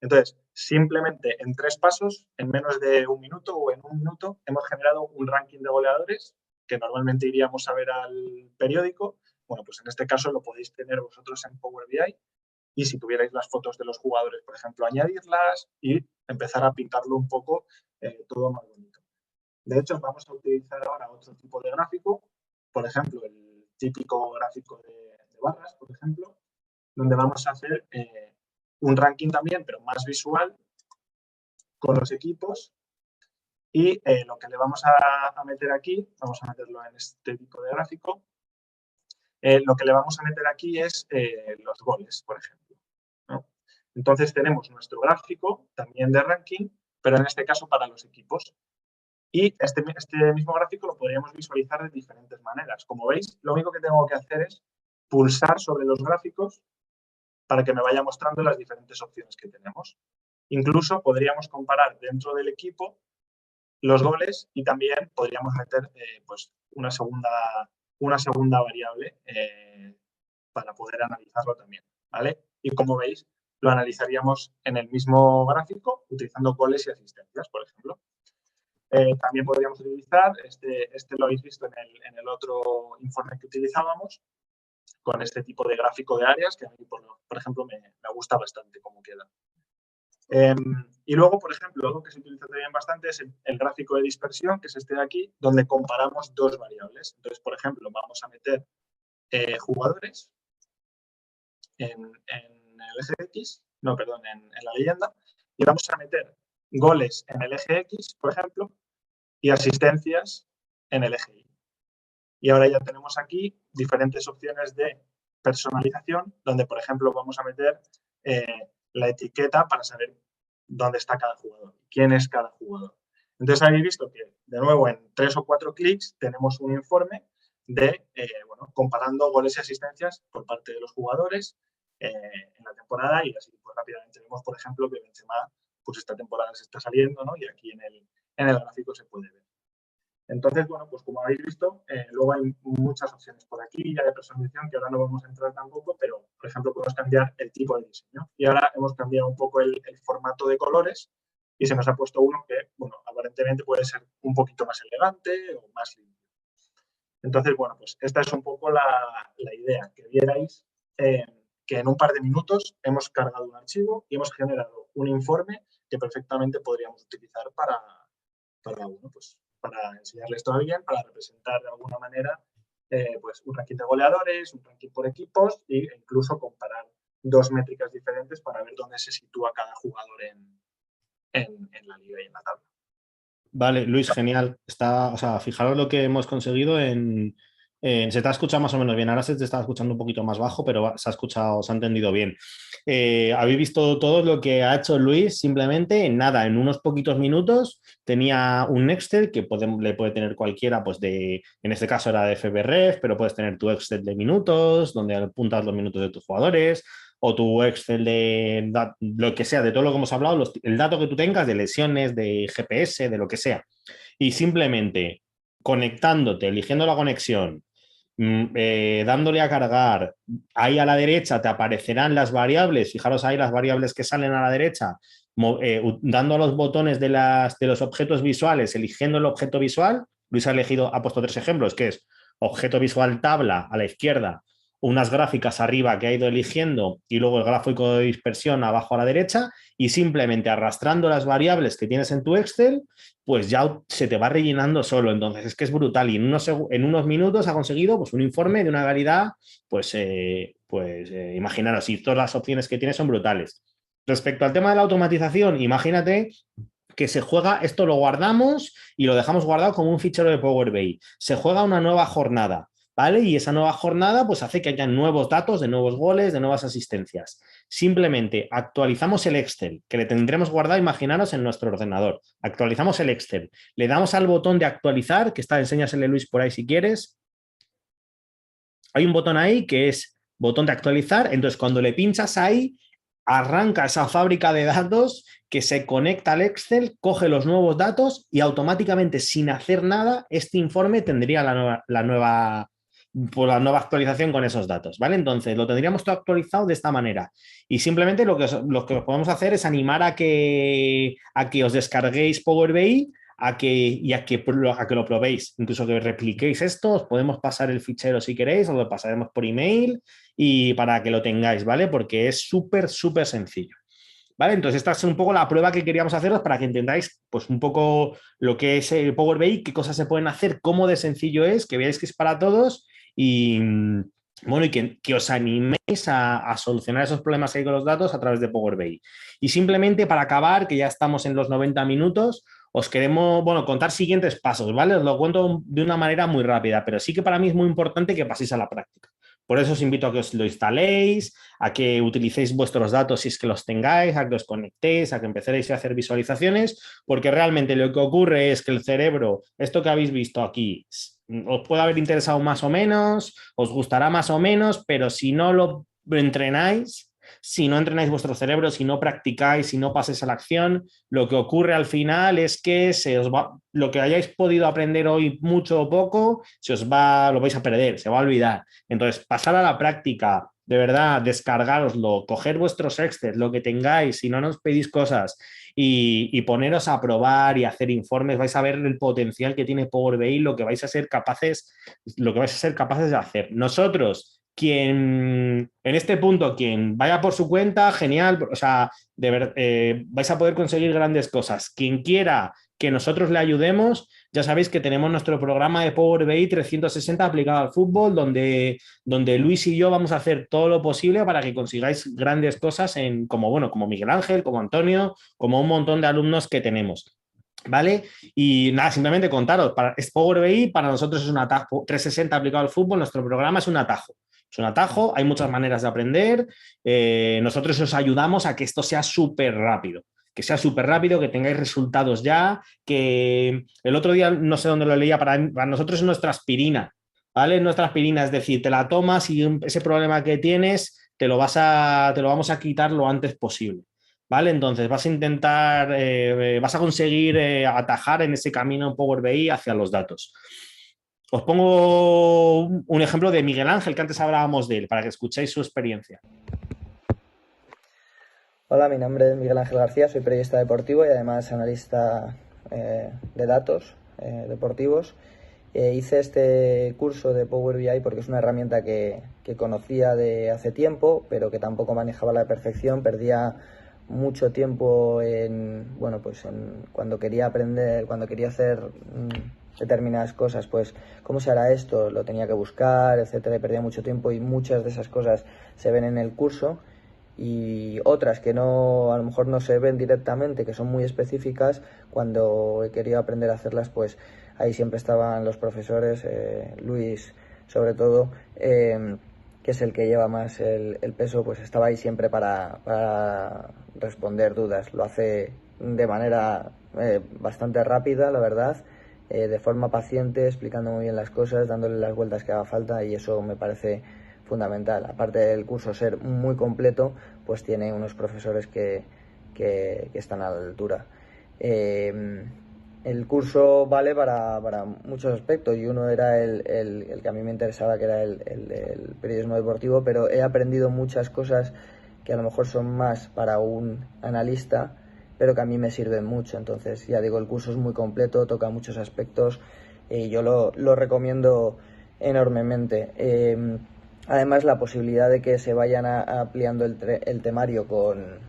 Entonces, simplemente en 3 pasos, en menos de un minuto o en un minuto, hemos generado un ranking de goleadores que normalmente iríamos a ver al periódico. Bueno, pues en este caso lo podéis tener vosotros en Power BI y si tuvierais las fotos de los jugadores, por ejemplo, añadirlas y empezar a pintarlo un poco todo más bonito. De hecho, vamos a utilizar ahora otro tipo de gráfico, por ejemplo, el típico gráfico de barras, por ejemplo, donde vamos a hacer un ranking también, pero más visual, con los equipos. Y lo que le vamos a meter aquí, vamos a meterlo en este tipo de gráfico, lo que le vamos a meter aquí es los goles, por ejemplo, ¿no? Entonces tenemos nuestro gráfico también de ranking, pero en este caso para los equipos. Y este mismo gráfico lo podríamos visualizar de diferentes maneras. Como veis, lo único que tengo que hacer es pulsar sobre los gráficos para que me vaya mostrando las diferentes opciones que tenemos. Incluso podríamos comparar dentro del equipo los goles y también podríamos meter pues una segunda variable para poder analizarlo también, ¿vale? Y como veis, lo analizaríamos en el mismo gráfico utilizando goles y asistencias, por ejemplo. También podríamos utilizar, este lo habéis visto en el otro informe que utilizábamos, con este tipo de gráfico de áreas, que a mí, por ejemplo, me gusta bastante cómo queda. Y luego, por ejemplo, algo que se utiliza también bastante es el gráfico de dispersión, que es este de aquí, donde comparamos dos variables. Entonces, por ejemplo, vamos a meter jugadores en el eje X, no, perdón, en la leyenda, y vamos a meter goles en el eje X, por ejemplo, y asistencias en el eje Y. Y ahora ya tenemos aquí diferentes opciones de personalización, donde, por ejemplo, vamos a meter la etiqueta para saber dónde está cada jugador, quién es cada jugador. Entonces, habéis visto que, de nuevo, en 3 o 4 clics tenemos un informe de, comparando goles y asistencias por parte de los jugadores en la temporada y así pues, rápidamente vemos, por ejemplo, que Benzema pues esta temporada se está saliendo, ¿no? Y aquí en el gráfico se puede ver. Entonces, bueno, pues como habéis visto, luego hay muchas opciones por aquí ya de personalización que ahora no vamos a entrar tampoco, pero, por ejemplo, podemos cambiar el tipo de diseño. Y ahora hemos cambiado un poco el formato de colores y se nos ha puesto uno que, bueno, aparentemente puede ser un poquito más elegante o más limpio. Entonces, bueno, pues esta es un poco la idea, que vierais que en un par de minutos hemos cargado un archivo y hemos generado un informe que perfectamente podríamos utilizar para enseñarle esto a alguien, para representar de alguna manera pues un ranking de goleadores, un ranking por equipos e incluso comparar dos métricas diferentes para ver dónde se sitúa cada jugador en la liga y en la tabla. Vale, Luis, genial. O sea, fijaros lo que hemos conseguido se te ha escuchado más o menos bien. Ahora se te está escuchando un poquito más bajo, pero se ha escuchado, se ha entendido bien. Habéis visto todo lo que ha hecho Luis simplemente en nada, en unos poquitos minutos. Tenía un Excel que le puede tener cualquiera, pues en este caso era de FBref, pero puedes tener tu Excel de minutos, donde apuntas los minutos de tus jugadores, o tu Excel de lo que sea, de todo lo que hemos hablado, el dato que tú tengas de lesiones, de GPS, de lo que sea. Y simplemente conectándote, eligiendo la conexión, dándole a cargar, ahí a la derecha te aparecerán las variables, fijaros ahí las variables que salen a la derecha, dando a los botones de los objetos visuales, eligiendo el objeto visual. Luis ha puesto 3 ejemplos, que es objeto visual tabla a la izquierda, unas gráficas arriba que ha ido eligiendo y luego el gráfico de dispersión abajo a la derecha, y simplemente arrastrando las variables que tienes en tu Excel, pues ya se te va rellenando solo. Entonces es que es brutal y en unos minutos ha conseguido pues un informe de una calidad, imaginaros, y todas las opciones que tiene son brutales. Respecto al tema de la automatización, imagínate que se juega, esto lo guardamos y lo dejamos guardado como un fichero de Power BI. Se juega una nueva jornada, ¿vale? Y esa nueva jornada pues hace que haya nuevos datos, de nuevos goles, de nuevas asistencias. Simplemente actualizamos el Excel, que le tendremos guardado, imaginaros, en nuestro ordenador. Actualizamos el Excel. Le damos al botón de actualizar, que está, enséñasele Luis por ahí si quieres. Hay un botón ahí que es botón de actualizar. Entonces, cuando le pinchas ahí, arranca esa fábrica de datos que se conecta al Excel, coge los nuevos datos y automáticamente, sin hacer nada, este informe tendría la nueva actualización con esos datos, ¿vale? Entonces, lo tendríamos todo actualizado de esta manera. Y simplemente lo que podemos hacer es animar a que os descarguéis Power BI, a que lo probéis, incluso que repliquéis esto. Os podemos pasar el fichero si queréis, os lo pasaremos por email y para que lo tengáis, ¿vale? Porque es súper, súper sencillo. ¿Vale? Entonces, esta es un poco la prueba que queríamos haceros para que entendáis pues, un poco lo que es el Power BI, qué cosas se pueden hacer, cómo de sencillo es, que veáis que es para todos y, bueno, y que os animéis a solucionar esos problemas que hay con los datos a través de Power BI. Y simplemente para acabar, que ya estamos en los 90 minutos, os queremos, contar siguientes pasos, ¿vale? Os lo cuento de una manera muy rápida, pero sí que para mí es muy importante que paséis a la práctica. Por eso os invito a que os lo instaléis, a que utilicéis vuestros datos si es que los tengáis, a que os conectéis, a que empecéis a hacer visualizaciones, porque realmente lo que ocurre es que el cerebro, esto que habéis visto aquí, os puede haber interesado más o menos, os gustará más o menos, pero si no lo entrenáis, si no entrenáis vuestro cerebro, si no practicáis, si no pasáis a la acción, lo que ocurre al final es que lo que hayáis podido aprender hoy mucho o poco, lo vais a perder, se va a olvidar. Entonces, pasar a la práctica, de verdad, descargároslo, coger vuestros Excel, lo que tengáis, si no nos pedís cosas y poneros a probar y hacer informes, vais a ver el potencial que tiene Power BI, lo que vais a ser capaces de hacer. Nosotros, en este punto, quien vaya por su cuenta, genial, o sea, vais a poder conseguir grandes cosas. Quien quiera que nosotros le ayudemos, ya sabéis que tenemos nuestro programa de Power BI 360 aplicado al fútbol, donde Luis y yo vamos a hacer todo lo posible para que consigáis grandes cosas como Miguel Ángel, como Antonio, como un montón de alumnos que tenemos. ¿Vale? Y nada, simplemente contaros, Power BI para nosotros es un atajo, 360 aplicado al fútbol, nuestro programa es un atajo. Es un atajo, hay muchas maneras de aprender. Nosotros os ayudamos a que esto sea súper rápido, que tengáis resultados ya, que el otro día, no sé dónde lo leía, para nosotros es nuestra aspirina, ¿vale? Nuestra aspirina, es decir, te la tomas y ese problema que tienes te lo vamos a quitar lo antes posible, ¿vale? Entonces vas a intentar, vas a conseguir atajar en ese camino en Power BI hacia los datos. Os pongo un ejemplo de Miguel Ángel, que antes hablábamos de él, para que escuchéis su experiencia. Hola, mi nombre es Miguel Ángel García, soy periodista deportivo y además analista de datos deportivos. Hice este curso de Power BI porque es una herramienta que conocía de hace tiempo, pero que tampoco manejaba a la perfección. Perdía mucho tiempo cuando quería aprender, cuando quería hacer determinadas cosas, pues cómo se hará esto, lo tenía que buscar, etcétera, y perdía mucho tiempo, y muchas de esas cosas se ven en el curso, y otras que no, a lo mejor no se ven directamente, que son muy específicas, cuando he querido aprender a hacerlas, pues ahí siempre estaban los profesores, Luis sobre todo, que es el que lleva más el peso, pues estaba ahí siempre para responder dudas. Lo hace de manera bastante rápida, la verdad, de forma paciente, explicando muy bien las cosas, dándole las vueltas que haga falta, y eso me parece fundamental. Aparte del curso ser muy completo, pues tiene unos profesores que están a la altura. El curso vale para muchos aspectos, y uno era el que a mí me interesaba, que era el periodismo deportivo, pero he aprendido muchas cosas que a lo mejor son más para un analista, pero que a mí me sirven mucho. Entonces, ya digo, el curso es muy completo, toca muchos aspectos, y yo lo recomiendo enormemente. Además, la posibilidad de que se vayan ampliando el temario con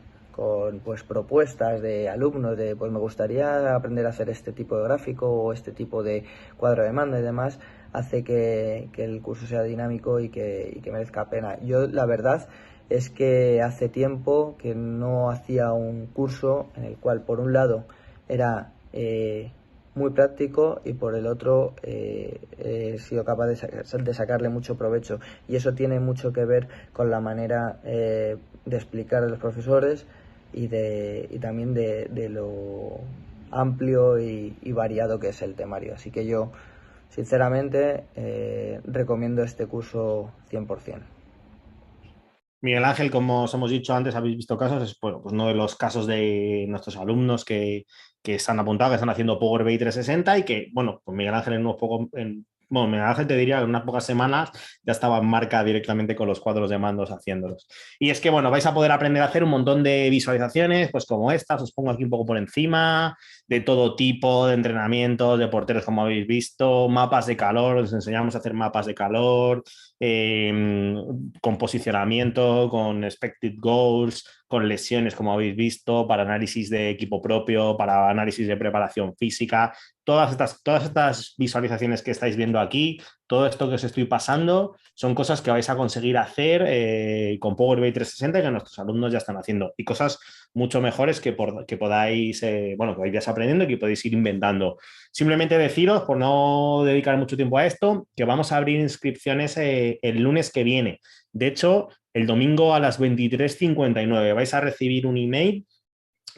pues propuestas de alumnos de pues me gustaría aprender a hacer este tipo de gráfico o este tipo de cuadro de mando y demás, hace que el curso sea dinámico y que merezca pena. Yo la verdad es que hace tiempo que no hacía un curso en el cual por un lado era muy práctico y por el otro he sido capaz de sacarle mucho provecho, y eso tiene mucho que ver con la manera de explicar a los profesores y también de lo amplio y variado que es el temario. Así que yo, sinceramente, recomiendo este curso 100%. Miguel Ángel, como os hemos dicho antes, habéis visto casos, es bueno, pues uno de los casos de nuestros alumnos que están apuntados, que están haciendo Power BI 360 y que, bueno, pues Miguel Ángel Miguel Ángel te diría que en unas pocas semanas ya estaba en marca directamente con los cuadros de mandos haciéndolos. Y es que, bueno, vais a poder aprender a hacer un montón de visualizaciones, pues como estas, os pongo aquí un poco por encima, de todo tipo de entrenamientos, de porteros, como habéis visto, mapas de calor, os enseñamos a hacer mapas de calor, con posicionamiento, con expected goals, con lesiones, como habéis visto, para análisis de equipo propio, para análisis de preparación física. Todas estas visualizaciones que estáis viendo aquí, todo esto que os estoy pasando, son cosas que vais a conseguir hacer con Power BI 360 y que nuestros alumnos ya están haciendo. Y cosas mucho mejores que podáis, que vayáis aprendiendo y que podéis ir inventando. Simplemente deciros, por no dedicar mucho tiempo a esto, que vamos a abrir inscripciones el lunes que viene. De hecho, el domingo a las 23:59 vais a recibir un email.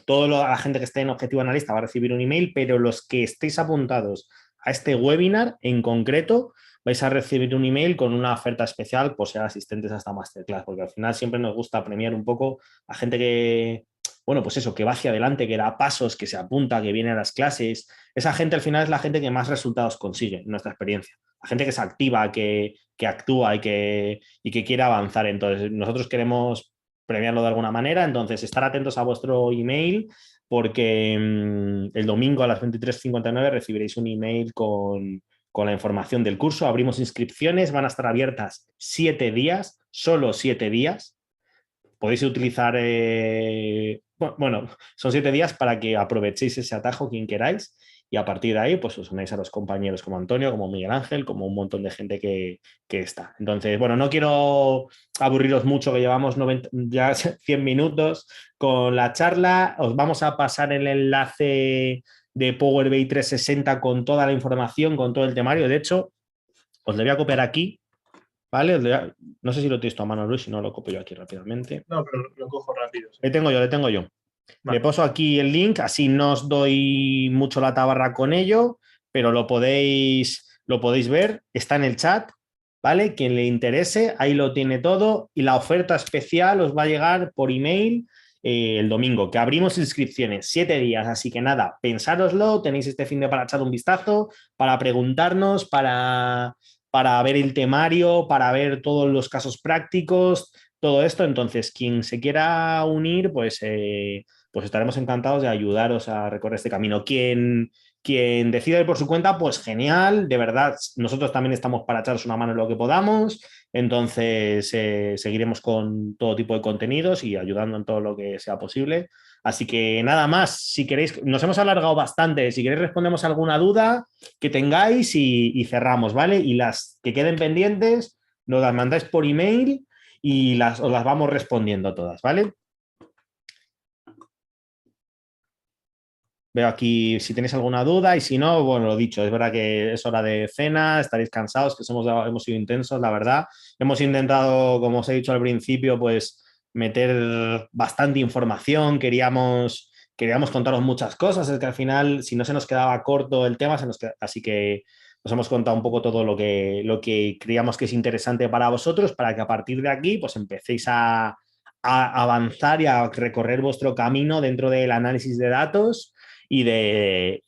Toda la gente que esté en Objetivo Analista va a recibir un email, pero los que estéis apuntados a este webinar en concreto vais a recibir un email con una oferta especial por ser asistentes a esta masterclass, porque al final siempre nos gusta premiar un poco a gente que, bueno, pues eso, que va hacia adelante, que da pasos, que se apunta, que viene a las clases. Esa gente al final es la gente que más resultados consigue en nuestra experiencia. La gente que se activa, que actúa y que quiere avanzar. Entonces, nosotros queremos premiarlo de alguna manera, entonces estar atentos a vuestro email porque el domingo a las 23:59 recibiréis un email con la información del curso. Abrimos inscripciones, van a estar abiertas 7 días, solo 7 días. Podéis utilizar, bueno, son 7 días para que aprovechéis ese atajo quien queráis, y a partir de ahí pues os unáis a los compañeros como Antonio, como Miguel Ángel, como un montón de gente que está. Entonces, bueno, no quiero aburriros mucho, que llevamos ya 100 minutos con la charla. Os vamos a pasar el enlace de Power BI 360 con toda la información, con todo el temario. De hecho, os lo voy a copiar aquí, ¿vale? No sé si lo tienes tú a mano, Luis, si no lo copio yo aquí rápidamente. No, pero lo cojo rápido. Sí. Le tengo yo. Vale. Le paso aquí el link, así no os doy mucho la tabarra con ello, pero lo podéis ver, está en el chat, ¿vale? Quien le interese, ahí lo tiene todo, y la oferta especial os va a llegar por email el domingo, que abrimos inscripciones 7 días, así que nada, pensároslo, tenéis este fin de para echar un vistazo, para preguntarnos, para ver el temario, para ver todos los casos prácticos, todo esto. Entonces, quien se quiera unir, pues estaremos encantados de ayudaros a recorrer este camino. Quien decida ir por su cuenta, pues genial, de verdad, nosotros también estamos para echaros una mano en lo que podamos, Entonces, seguiremos con todo tipo de contenidos y ayudando en todo lo que sea posible. Así que nada más, si queréis, nos hemos alargado bastante, si queréis respondemos alguna duda que tengáis y cerramos, ¿vale? Y las que queden pendientes nos las mandáis por email y os las vamos respondiendo todas, ¿vale? Veo aquí si tenéis alguna duda y si no, bueno, lo dicho, es verdad que es hora de cena, estaréis cansados, que hemos sido intensos, la verdad. Hemos intentado, como os he dicho al principio, pues meter bastante información, queríamos contaros muchas cosas, es que al final, si no se nos quedaba corto el tema, así que os hemos contado un poco todo lo que creíamos que es interesante para vosotros, para que a partir de aquí, pues empecéis a avanzar y a recorrer vuestro camino dentro del análisis de datos en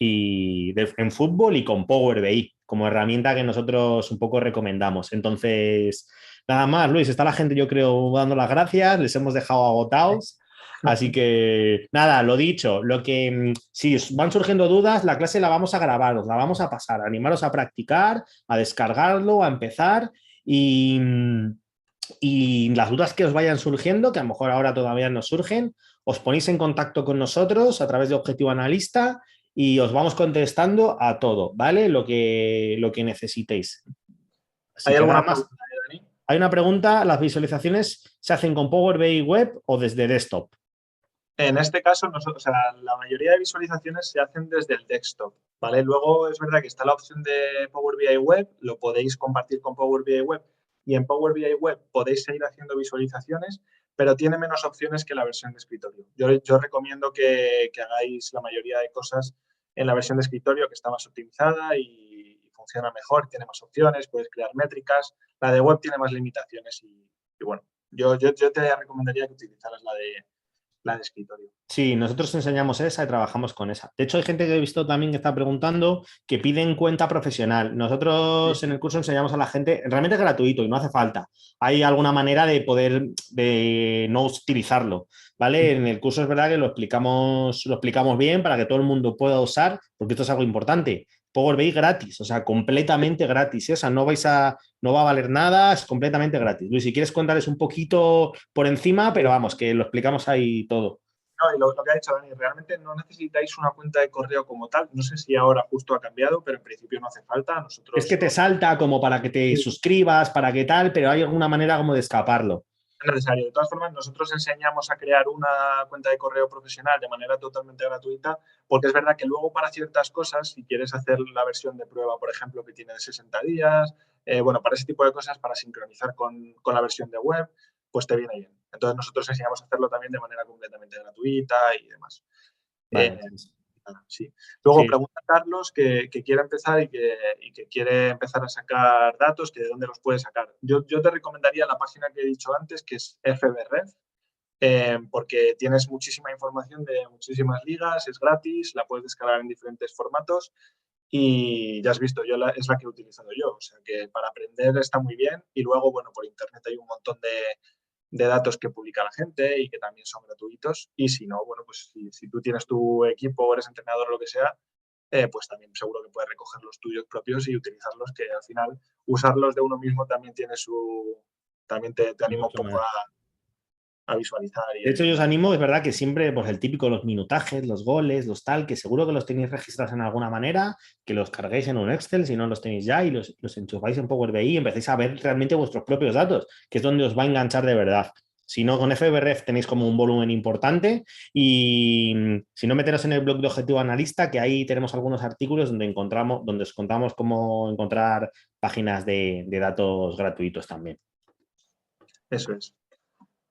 fútbol y con Power BI como herramienta que nosotros un poco recomendamos. Entonces, nada más, Luis, está la gente, yo creo, dando las gracias, les hemos dejado agotados. Así que, nada, lo dicho, si os van surgiendo dudas, la clase la vamos a grabar, os la vamos a pasar, animaros a practicar, a descargarlo, a empezar y las dudas que os vayan surgiendo, que a lo mejor ahora todavía no surgen, os ponéis en contacto con nosotros a través de Objetivo Analista y os vamos contestando a todo, ¿vale? Lo que necesitéis. Así ¿Hay que alguna nada más. pregunta, Dani? Hay una pregunta, ¿las visualizaciones se hacen con Power BI Web o desde desktop? En este caso, nosotros, o sea, la mayoría de visualizaciones se hacen desde el desktop, ¿vale? Luego es verdad que está la opción de Power BI Web, lo podéis compartir con Power BI Web y en Power BI Web podéis seguir haciendo visualizaciones, pero tiene menos opciones que la versión de escritorio. Yo recomiendo que hagáis la mayoría de cosas en la versión de escritorio, que está más optimizada y funciona mejor, tiene más opciones, puedes crear métricas. La de web tiene más limitaciones y bueno, yo te recomendaría que utilizaras la de escritorio. Sí, nosotros enseñamos esa y trabajamos con esa. De hecho, hay gente que he visto también que está preguntando que piden cuenta profesional. Nosotros en el curso enseñamos a la gente, realmente es gratuito y no hace falta. Hay alguna manera de poder de no utilizarlo, ¿vale? En el curso es verdad que lo explicamos bien para que todo el mundo pueda usar, porque esto es algo importante. Power BI gratis, o sea, completamente gratis. O sea, no va a valer nada, es completamente gratis. Luis, si quieres contarles un poquito por encima, pero vamos, que lo explicamos ahí todo. No, y lo que ha dicho Dani, realmente no necesitáis una cuenta de correo como tal. No sé si ahora justo ha cambiado, pero en principio no hace falta. Es Nosotros que te salta como para que te suscribas, para que tal, pero hay alguna manera como de escaparlo. es necesario. De todas formas, nosotros enseñamos a crear una cuenta de correo profesional de manera totalmente gratuita, porque es verdad que luego para ciertas cosas, si quieres hacer la versión de prueba, por ejemplo, que tiene de 60 días, bueno, para ese tipo de cosas, para sincronizar con la versión de web, pues te viene bien. Entonces nosotros enseñamos a hacerlo también de manera completamente gratuita y demás. Vale. Sí. Luego Sí. pregunta Carlos que quiere empezar y que quiere empezar a sacar datos, que de dónde los puede sacar. Yo te recomendaría la página que he dicho antes, que es FBref, porque tienes muchísima información de muchísimas ligas, es gratis, la puedes descargar en diferentes formatos y ya has visto, es la que he utilizado yo. O sea que para aprender está muy bien y luego, bueno, por internet hay un montón de datos que publica la gente y que también son gratuitos. Y si no, bueno, pues si tú tienes tu equipo o eres entrenador o lo que sea, pues también seguro que puedes recoger los tuyos propios y utilizarlos, que al final usarlos de uno mismo también tiene también te anima un Mucho poco más. a visualizar. De hecho, yo os animo, es verdad que siempre, pues el típico, los minutajes, los goles, los tal, que seguro que los tenéis registrados en alguna manera, que los carguéis en un Excel, si no los tenéis ya, y los enchufáis en Power BI y empecéis a ver realmente vuestros propios datos, que es donde os va a enganchar de verdad. Si no, con FBref tenéis como un volumen importante y si no, meteros en el blog de Objetivo Analista, que ahí tenemos algunos artículos donde os contamos cómo encontrar páginas de datos gratuitos también. Eso es.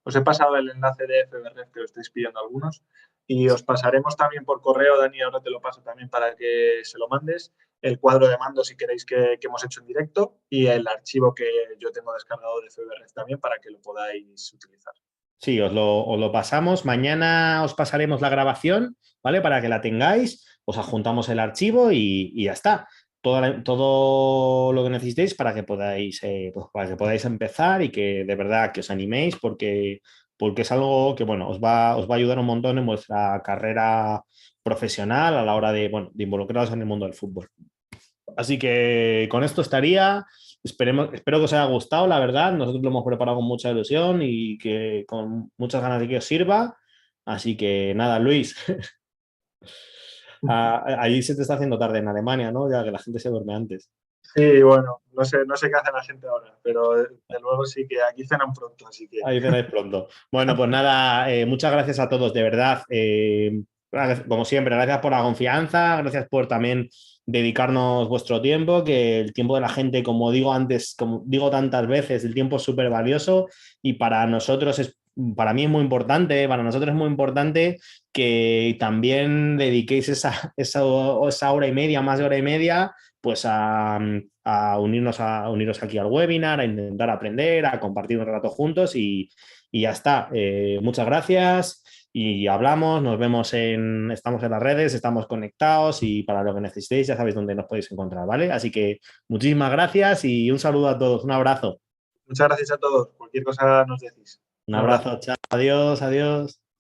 Os he pasado el enlace de FBref que os estáis pidiendo algunos y os pasaremos también por correo, Dani, ahora te lo paso también para que se lo mandes, el cuadro de mando si queréis que hemos hecho en directo y el archivo que yo tengo descargado de FBref también para que lo podáis utilizar. Sí, os lo pasamos. Mañana os pasaremos la grabación, ¿vale? Para que la tengáis, os adjuntamos el archivo y ya está. Todo lo que necesitéis pues para que podáis empezar y que de verdad que os animéis porque es algo que, bueno, os va a ayudar un montón en vuestra carrera profesional a la hora de involucraros en el mundo del fútbol. Así que con esto estaría. espero que os haya gustado, la verdad. Nosotros lo hemos preparado con mucha ilusión y que con muchas ganas de que os sirva. Así que nada, Luis, ahí se te está haciendo tarde en Alemania, ¿no? Ya que la gente se duerme antes. Sí, bueno, no sé qué hace la gente ahora, pero de luego sí que aquí cenan pronto, así que Ahí cenáis pronto. Bueno, pues nada, muchas gracias a todos, de verdad. Como siempre, gracias por la confianza, gracias por también dedicarnos vuestro tiempo, que el tiempo de la gente, como digo antes, como digo tantas veces, el tiempo es súper valioso y para nosotros para mí es muy importante, para nosotros es muy importante que también dediquéis esa hora y media, más de hora y media, pues a uniros aquí al webinar, a intentar aprender, a compartir un rato juntos y ya está. Muchas gracias y hablamos, estamos en las redes, estamos conectados y para lo que necesitéis ya sabéis dónde nos podéis encontrar, ¿vale? Así que muchísimas gracias y un saludo a todos, un abrazo. muchas gracias a todos. Cualquier cosa nos decís. Un Un abrazo. abrazo, chao, adiós, adiós.